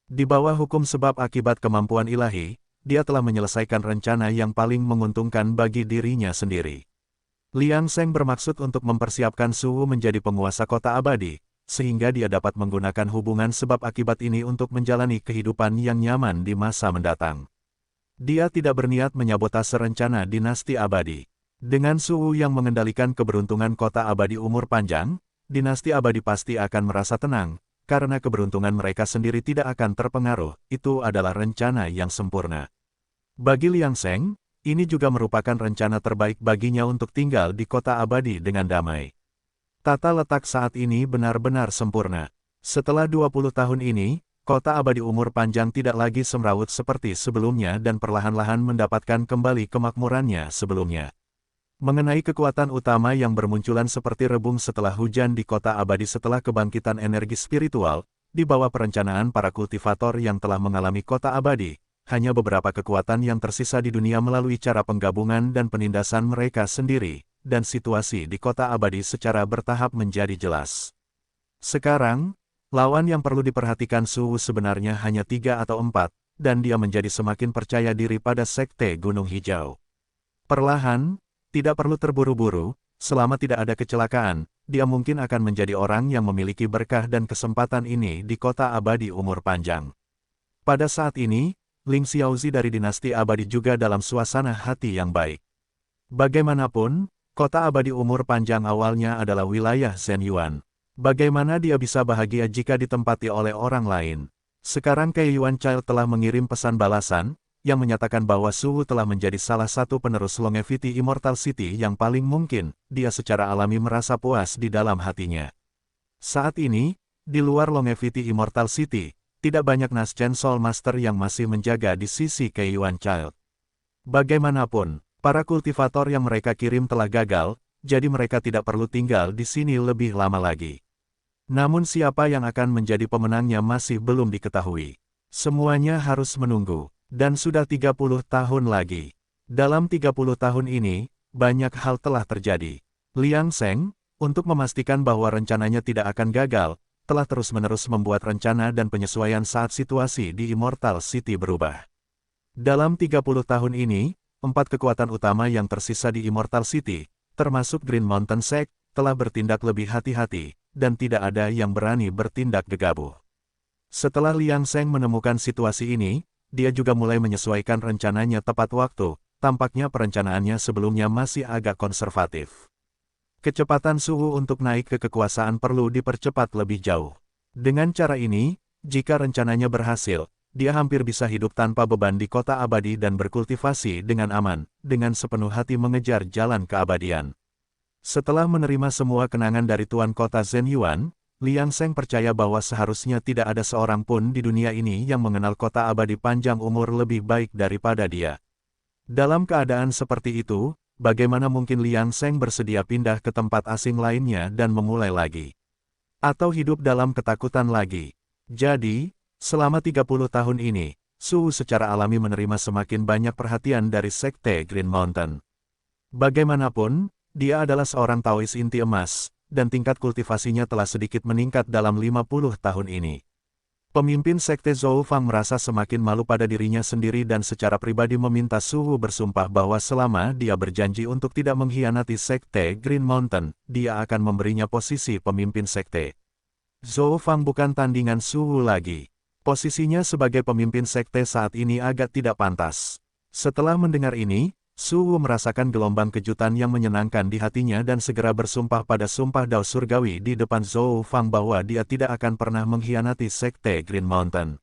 Di bawah hukum sebab akibat kemampuan ilahi, dia telah menyelesaikan rencana yang paling menguntungkan bagi dirinya sendiri. Liang Sheng bermaksud untuk mempersiapkan Su Wu menjadi penguasa Kota Abadi, sehingga dia dapat menggunakan hubungan sebab akibat ini untuk menjalani kehidupan yang nyaman di masa mendatang. Dia tidak berniat menyabotase rencana dinasti abadi. Dengan Su Wu yang mengendalikan keberuntungan Kota Abadi umur panjang, dinasti abadi pasti akan merasa tenang, karena keberuntungan mereka sendiri tidak akan terpengaruh. Itu adalah rencana yang sempurna. Bagi Liang Sheng, ini juga merupakan rencana terbaik baginya untuk tinggal di Kota Abadi dengan damai. Tata letak saat ini benar-benar sempurna. Setelah 20 tahun ini, Kota Abadi umur panjang tidak lagi semrawut seperti sebelumnya dan perlahan-lahan mendapatkan kembali kemakmurannya sebelumnya. Mengenai kekuatan utama yang bermunculan seperti rebung setelah hujan di Kota Abadi setelah kebangkitan energi spiritual, di bawah perencanaan para kultivator yang telah mengalami Kota Abadi, hanya beberapa kekuatan yang tersisa di dunia melalui cara penggabungan dan penindasan mereka sendiri, dan situasi di Kota Abadi secara bertahap menjadi jelas. Sekarang, lawan yang perlu diperhatikan Su Wu sebenarnya hanya 3 atau 4, dan dia menjadi semakin percaya diri pada Sekte Gunung Hijau. Perlahan, tidak perlu terburu-buru, selama tidak ada kecelakaan, dia mungkin akan menjadi orang yang memiliki berkah dan kesempatan ini di Kota Abadi umur panjang. Pada saat ini, Ling Xiaozi dari dinasti Abadi juga dalam suasana hati yang baik. Bagaimanapun, Kota Abadi umur panjang awalnya adalah wilayah Zhen Yuan. Bagaimana dia bisa bahagia jika ditempati oleh orang lain? Sekarang Kei Yuan Child telah mengirim pesan balasan, yang menyatakan bahwa Su Wu telah menjadi salah satu penerus Longevity Immortal City yang paling mungkin. Dia secara alami merasa puas di dalam hatinya. Saat ini, di luar Longevity Immortal City, tidak banyak Naschen Soul Master yang masih menjaga di sisi Kei Yuan Child. Bagaimanapun, para kultivator yang mereka kirim telah gagal, jadi mereka tidak perlu tinggal di sini lebih lama lagi. Namun siapa yang akan menjadi pemenangnya masih belum diketahui. Semuanya harus menunggu, dan sudah 30 tahun lagi. Dalam 30 tahun ini, banyak hal telah terjadi. Liang Sheng, Untuk memastikan bahwa rencananya tidak akan gagal, telah terus-menerus membuat rencana dan penyesuaian saat situasi di Immortal City berubah. Dalam 30 tahun ini, 4 kekuatan utama yang tersisa di Immortal City, termasuk Green Mountain Sect, telah bertindak lebih hati-hati, dan tidak ada yang berani bertindak gegabah. Setelah Liang Sheng menemukan situasi ini, dia juga mulai menyesuaikan rencananya tepat waktu, tampaknya perencanaannya sebelumnya masih agak konservatif. Kecepatan suhu untuk naik ke kekuasaan perlu dipercepat lebih jauh. Dengan cara ini, jika rencananya berhasil, dia hampir bisa hidup tanpa beban di kota abadi dan berkultivasi dengan aman, dengan sepenuh hati mengejar jalan keabadian. Setelah menerima semua kenangan dari Tuan Kota Zhen Yuan, Liang Sheng percaya bahwa seharusnya tidak ada seorang pun di dunia ini yang mengenal kota abadi panjang umur lebih baik daripada dia. Dalam keadaan seperti itu, bagaimana mungkin Liang Sheng bersedia pindah ke tempat asing lainnya dan memulai lagi? Atau hidup dalam ketakutan lagi? Jadi, selama 30 tahun ini, Su secara alami menerima semakin banyak perhatian dari Sekte Green Mountain. Bagaimanapun, dia adalah seorang Taois inti emas, dan tingkat kultivasinya telah sedikit meningkat dalam 50 tahun ini. Pemimpin Sekte Zhou Fang merasa semakin malu pada dirinya sendiri dan secara pribadi meminta Su bersumpah bahwa selama dia berjanji untuk tidak mengkhianati Sekte Green Mountain, dia akan memberinya posisi pemimpin Sekte. Zhou Fang bukan tandingan Su lagi. Posisinya sebagai pemimpin Sekte saat ini agak tidak pantas. Setelah mendengar ini, Su merasakan gelombang kejutan yang menyenangkan di hatinya dan segera bersumpah pada sumpah Dao Surgawi di depan Zhou Fang bahwa dia tidak akan pernah mengkhianati Sekte Green Mountain.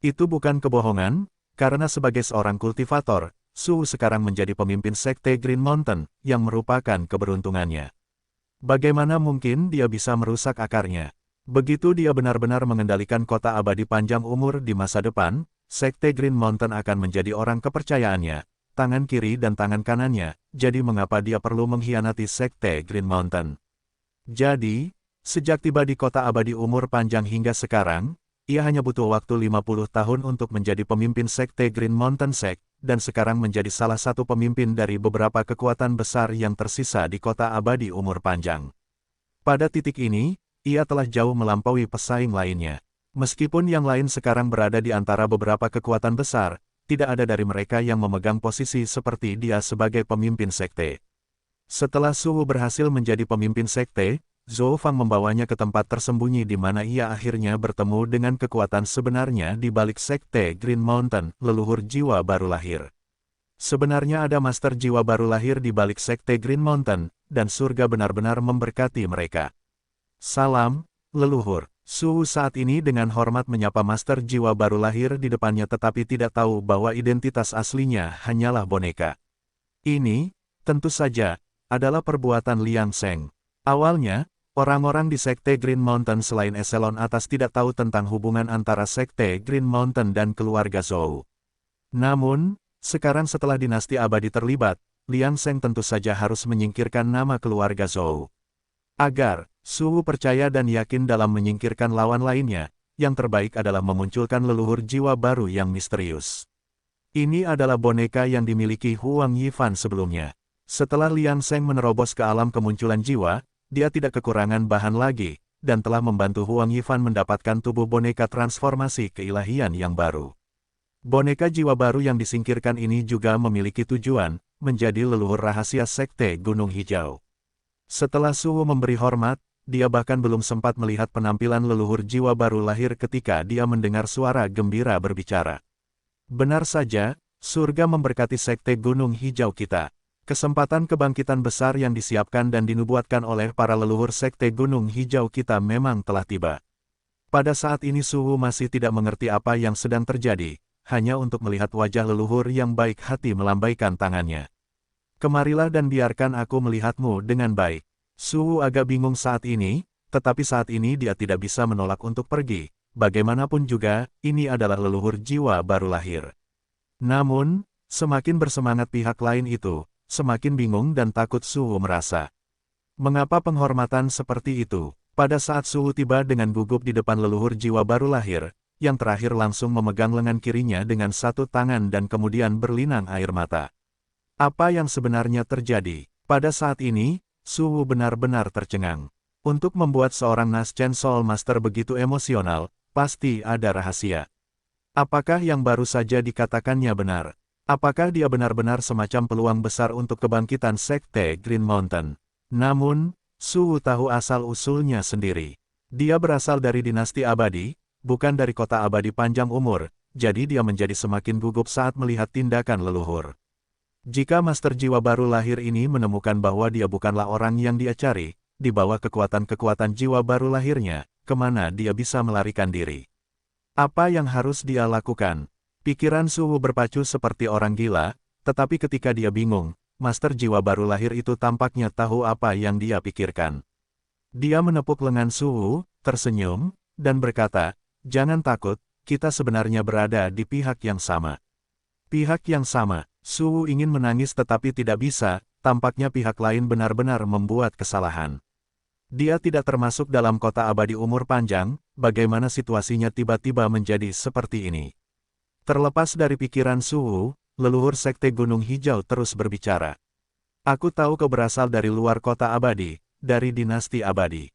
Itu bukan kebohongan, karena sebagai seorang kultivator, Su sekarang menjadi pemimpin Sekte Green Mountain, yang merupakan keberuntungannya. Bagaimana mungkin dia bisa merusak akarnya? Begitu dia benar-benar mengendalikan kota abadi panjang umur di masa depan, Sekte Green Mountain akan menjadi orang kepercayaannya, tangan kiri dan tangan kanannya, jadi mengapa dia perlu mengkhianati Sekte Green Mountain? Jadi, sejak tiba di kota abadi umur panjang hingga sekarang, ia hanya butuh waktu 50 tahun untuk menjadi pemimpin Sekte Green Mountain Sect, dan sekarang menjadi salah satu pemimpin dari beberapa kekuatan besar yang tersisa di kota abadi umur panjang. Pada titik ini, ia telah jauh melampaui pesaing lainnya. Meskipun yang lain sekarang berada di antara beberapa kekuatan besar, tidak ada dari mereka yang memegang posisi seperti dia sebagai pemimpin sekte. Setelah Su berhasil menjadi pemimpin sekte, Zhou Fang membawanya ke tempat tersembunyi di mana ia akhirnya bertemu dengan kekuatan sebenarnya di balik Sekte Green Mountain, leluhur jiwa baru lahir. Sebenarnya ada master jiwa baru lahir di balik Sekte Green Mountain, dan surga benar-benar memberkati mereka. Salam, leluhur. Su saat ini dengan hormat menyapa master jiwa baru lahir di depannya tetapi tidak tahu bahwa identitas aslinya hanyalah boneka. Ini, tentu saja, adalah perbuatan Liang Sheng. Awalnya, orang-orang di Sekte Green Mountain selain eselon atas tidak tahu tentang hubungan antara Sekte Green Mountain dan keluarga Zhou. Namun, sekarang setelah dinasti abadi terlibat, Liang Sheng tentu saja harus menyingkirkan nama keluarga Zhou. Agar Su percaya dan yakin dalam menyingkirkan lawan lainnya, yang terbaik adalah memunculkan leluhur jiwa baru yang misterius. Ini adalah boneka yang dimiliki Huang Yifan sebelumnya. Setelah Liang Sheng menerobos ke alam kemunculan jiwa, dia tidak kekurangan bahan lagi, dan telah membantu Huang Yifan mendapatkan tubuh boneka transformasi keilahian yang baru. Boneka jiwa baru yang disingkirkan ini juga memiliki tujuan, menjadi leluhur rahasia Sekte Gunung Hijau. Setelah Su memberi hormat, dia bahkan belum sempat melihat penampilan leluhur jiwa baru lahir ketika dia mendengar suara gembira berbicara. Benar saja, surga memberkati Sekte Gunung Hijau kita. Kesempatan kebangkitan besar yang disiapkan dan dinubuatkan oleh para leluhur Sekte Gunung Hijau kita memang telah tiba. Pada saat ini Su masih tidak mengerti apa yang sedang terjadi, hanya untuk melihat wajah leluhur yang baik hati melambaikan tangannya. Kemarilah dan biarkan aku melihatmu dengan baik. Su agak bingung saat ini, tetapi saat ini dia tidak bisa menolak untuk pergi. Bagaimanapun juga, ini adalah leluhur jiwa baru lahir. Namun, semakin bersemangat pihak lain itu, semakin bingung dan takut Su merasa. Mengapa penghormatan seperti itu? Pada saat Su tiba dengan gugup di depan leluhur jiwa baru lahir, yang terakhir langsung memegang lengan kirinya dengan satu tangan dan kemudian berlinang air mata. Apa yang sebenarnya terjadi? Pada saat ini, Suwu benar-benar tercengang. Untuk membuat seorang Naschen Soul Master begitu emosional, pasti ada rahasia. Apakah yang baru saja dikatakannya benar? Apakah dia benar-benar semacam peluang besar untuk kebangkitan Sekte Green Mountain? Namun, Suwu tahu asal-usulnya sendiri. Dia berasal dari dinasti abadi, bukan dari kota abadi panjang umur, jadi dia menjadi semakin gugup saat melihat tindakan leluhur. Jika Master Jiwa baru lahir ini menemukan bahwa dia bukanlah orang yang dia cari, di bawah kekuatan-kekuatan jiwa baru lahirnya, kemana dia bisa melarikan diri? Apa yang harus dia lakukan? Pikiran Suwu berpacu seperti orang gila, tetapi ketika dia bingung, Master Jiwa baru lahir itu tampaknya tahu apa yang dia pikirkan. Dia menepuk lengan Suwu, tersenyum, dan berkata, "Jangan takut, kita sebenarnya berada di pihak yang sama." Pihak yang sama. Suwu ingin menangis tetapi tidak bisa, tampaknya pihak lain benar-benar membuat kesalahan. Dia tidak termasuk dalam kota abadi umur panjang, bagaimana situasinya tiba-tiba menjadi seperti ini. Terlepas dari pikiran Suwu, leluhur Sekte Gunung Hijau terus berbicara. "Aku tahu kau berasal dari luar kota abadi, dari dinasti abadi.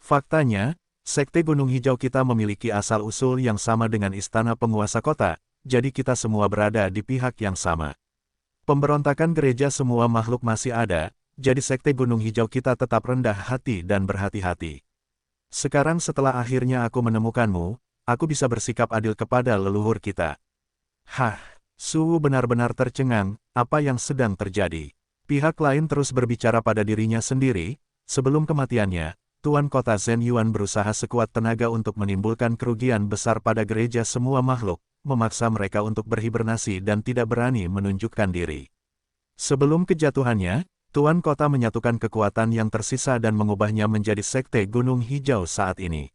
Faktanya, Sekte Gunung Hijau kita memiliki asal-usul yang sama dengan istana penguasa kota, jadi kita semua berada di pihak yang sama. Pemberontakan gereja semua makhluk masih ada, jadi Sekte Gunung Hijau kita tetap rendah hati dan berhati-hati. Sekarang setelah akhirnya aku menemukanmu, aku bisa bersikap adil kepada leluhur kita." Hah, Suwu benar-benar tercengang, apa yang sedang terjadi? Pihak lain terus berbicara pada dirinya sendiri, sebelum kematiannya, Tuan Kota Zhen Yuan berusaha sekuat tenaga untuk menimbulkan kerugian besar pada gereja semua makhluk, memaksa mereka untuk berhibernasi dan tidak berani menunjukkan diri. Sebelum kejatuhannya, Tuan Kota menyatukan kekuatan yang tersisa dan mengubahnya menjadi Sekte Gunung Hijau saat ini.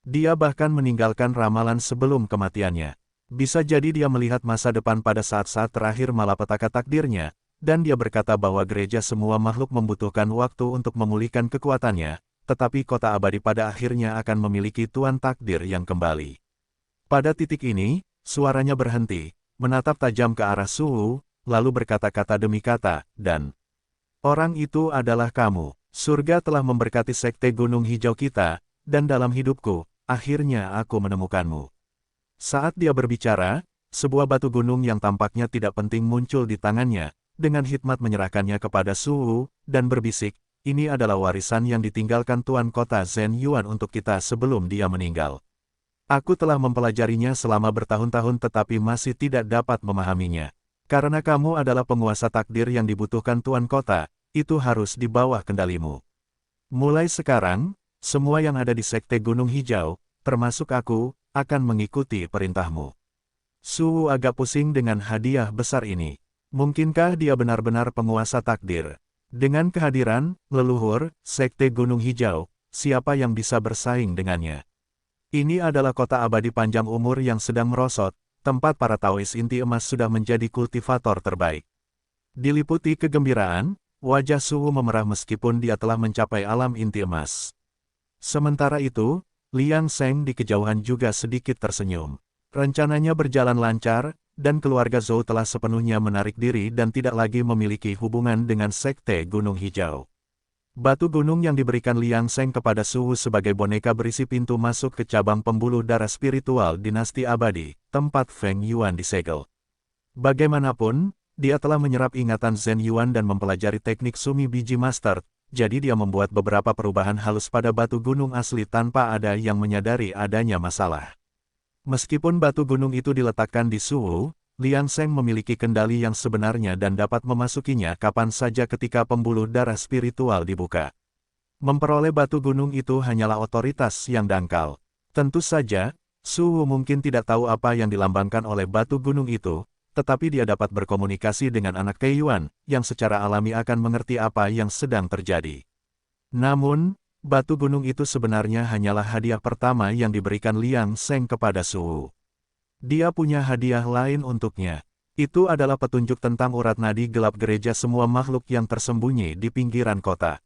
Dia bahkan meninggalkan ramalan sebelum kematiannya. Bisa jadi dia melihat masa depan pada saat-saat terakhir malapetaka takdirnya, dan dia berkata bahwa gereja semua makhluk membutuhkan waktu untuk memulihkan kekuatannya, tetapi kota abadi pada akhirnya akan memiliki Tuan Takdir yang kembali. Pada titik ini, suaranya berhenti, menatap tajam ke arah Suwu, lalu berkata-kata demi kata, dan "Orang itu adalah kamu. Surga telah memberkati Sekte Gunung Hijau kita, dan dalam hidupku, akhirnya aku menemukanmu." Saat dia berbicara, sebuah batu gunung yang tampaknya tidak penting muncul di tangannya, dengan hikmat menyerahkannya kepada Suwu, dan berbisik, "Ini adalah warisan yang ditinggalkan Tuan Kota Zhen Yuan untuk kita sebelum dia meninggal. Aku telah mempelajarinya selama bertahun-tahun tetapi masih tidak dapat memahaminya. Karena kamu adalah penguasa takdir yang dibutuhkan Tuan Kota, itu harus di bawah kendalimu. Mulai sekarang, semua yang ada di Sekte Gunung Hijau, termasuk aku, akan mengikuti perintahmu." Suwu agak pusing dengan hadiah besar ini. Mungkinkah dia benar-benar penguasa takdir? Dengan kehadiran leluhur Sekte Gunung Hijau, siapa yang bisa bersaing dengannya? Ini adalah kota abadi panjang umur yang sedang merosot, tempat para Taois inti emas sudah menjadi kultivator terbaik. Diliputi kegembiraan, wajah Suwu memerah meskipun dia telah mencapai alam inti emas. Sementara itu, Liang Sheng di kejauhan juga sedikit tersenyum. Rencananya berjalan lancar, dan keluarga Zhou telah sepenuhnya menarik diri dan tidak lagi memiliki hubungan dengan Sekte Gunung Hijau. Batu gunung yang diberikan Liang Sheng kepada Suwu sebagai boneka berisi pintu masuk ke cabang pembuluh darah spiritual dinasti abadi, tempat Feng Yuan disegel. Bagaimanapun, dia telah menyerap ingatan Zhen Yuan dan mempelajari teknik Sumi Biji Master, jadi dia membuat beberapa perubahan halus pada batu gunung asli tanpa ada yang menyadari adanya masalah. Meskipun batu gunung itu diletakkan di Suwu, Liang Sheng memiliki kendali yang sebenarnya dan dapat memasukinya kapan saja ketika pembuluh darah spiritual dibuka. Memperoleh batu gunung itu hanyalah otoritas yang dangkal. Tentu saja, Suwu mungkin tidak tahu apa yang dilambangkan oleh batu gunung itu, tetapi dia dapat berkomunikasi dengan anak Keiyuan, yang secara alami akan mengerti apa yang sedang terjadi. Namun, batu gunung itu sebenarnya hanyalah hadiah pertama yang diberikan Liang Sheng kepada Suwu. Dia punya hadiah lain untuknya. Itu adalah petunjuk tentang urat nadi gelap gereja semua makhluk yang tersembunyi di pinggiran kota.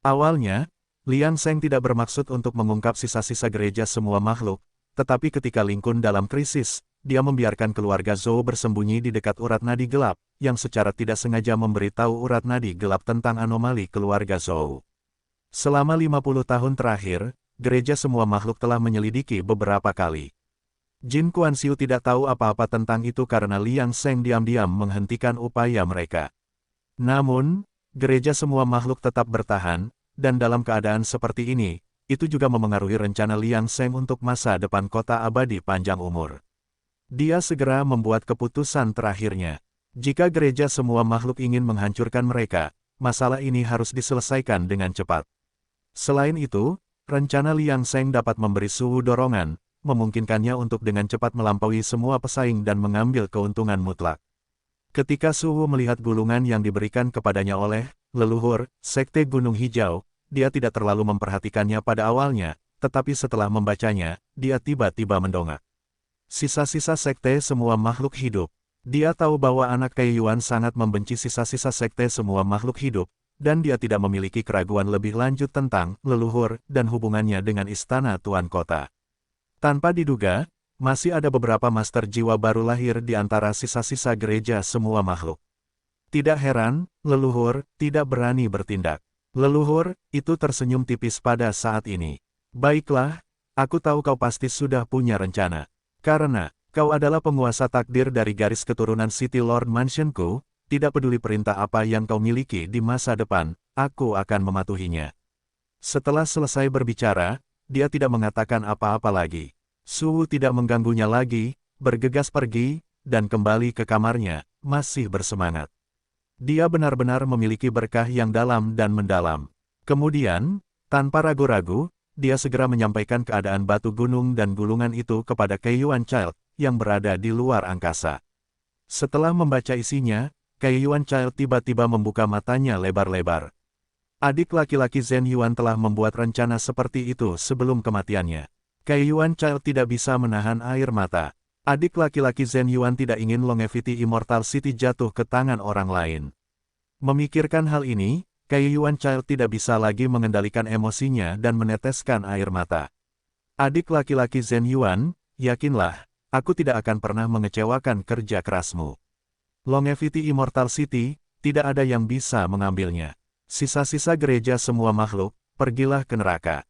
Awalnya, Liang Sheng tidak bermaksud untuk mengungkap sisa-sisa gereja semua makhluk, tetapi ketika Ling Kun dalam krisis, dia membiarkan keluarga Zhou bersembunyi di dekat urat nadi gelap, yang secara tidak sengaja memberitahu urat nadi gelap tentang anomali keluarga Zhou. Selama 50 tahun terakhir, gereja semua makhluk telah menyelidiki beberapa kali. Jin Kuan-Siu tidak tahu apa-apa tentang itu karena Liang Sheng diam-diam menghentikan upaya mereka. Namun, gereja semua makhluk tetap bertahan, dan dalam keadaan seperti ini, itu juga memengaruhi rencana Liang Sheng untuk masa depan kota abadi panjang umur. Dia segera membuat keputusan terakhirnya. Jika gereja semua makhluk ingin menghancurkan mereka, masalah ini harus diselesaikan dengan cepat. Selain itu, rencana Liang Sheng dapat memberi Suhu dorongan, memungkinkannya untuk dengan cepat melampaui semua pesaing dan mengambil keuntungan mutlak. Ketika Suhu melihat gulungan yang diberikan kepadanya oleh leluhur Sekte Gunung Hijau, dia tidak terlalu memperhatikannya pada awalnya, tetapi setelah membacanya, dia tiba-tiba mendongak. Sisa-sisa sekte semua makhluk hidup. Dia tahu bahwa anak Kaiyuan sangat membenci sisa-sisa sekte semua makhluk hidup, dan dia tidak memiliki keraguan lebih lanjut tentang leluhur dan hubungannya dengan istana Tuan Kota. Tanpa diduga, masih ada beberapa master jiwa baru lahir di antara sisa-sisa gereja semua makhluk. Tidak heran, leluhur tidak berani bertindak. Leluhur itu tersenyum tipis pada saat ini. Baiklah, aku tahu kau pasti sudah punya rencana. Karena kau adalah penguasa takdir dari garis keturunan City Lord Mansionku, tidak peduli perintah apa yang kau miliki di masa depan, aku akan mematuhinya. Setelah selesai berbicara, dia tidak mengatakan apa-apa lagi. Suhu tidak mengganggunya lagi, bergegas pergi, dan kembali ke kamarnya, masih bersemangat. Dia benar-benar memiliki berkah yang dalam dan mendalam. Kemudian, tanpa ragu-ragu, dia segera menyampaikan keadaan batu gunung dan gulungan itu kepada Kaiyuan Child, yang berada di luar angkasa. Setelah membaca isinya, Kaiyuan Child tiba-tiba membuka matanya lebar-lebar. Adik laki-laki Zhen Yuan telah membuat rencana seperti itu sebelum kematiannya. Kaiyuan Child tidak bisa menahan air mata. Adik laki-laki Zhen Yuan tidak ingin Longevity Immortal City jatuh ke tangan orang lain. Memikirkan hal ini, Kaiyuan Child tidak bisa lagi mengendalikan emosinya dan meneteskan air mata. Adik laki-laki Zhen Yuan, yakinlah, aku tidak akan pernah mengecewakan kerja kerasmu. Longevity Immortal City, tidak ada yang bisa mengambilnya. Sisa-sisa gereja semua makhluk, pergilah ke neraka.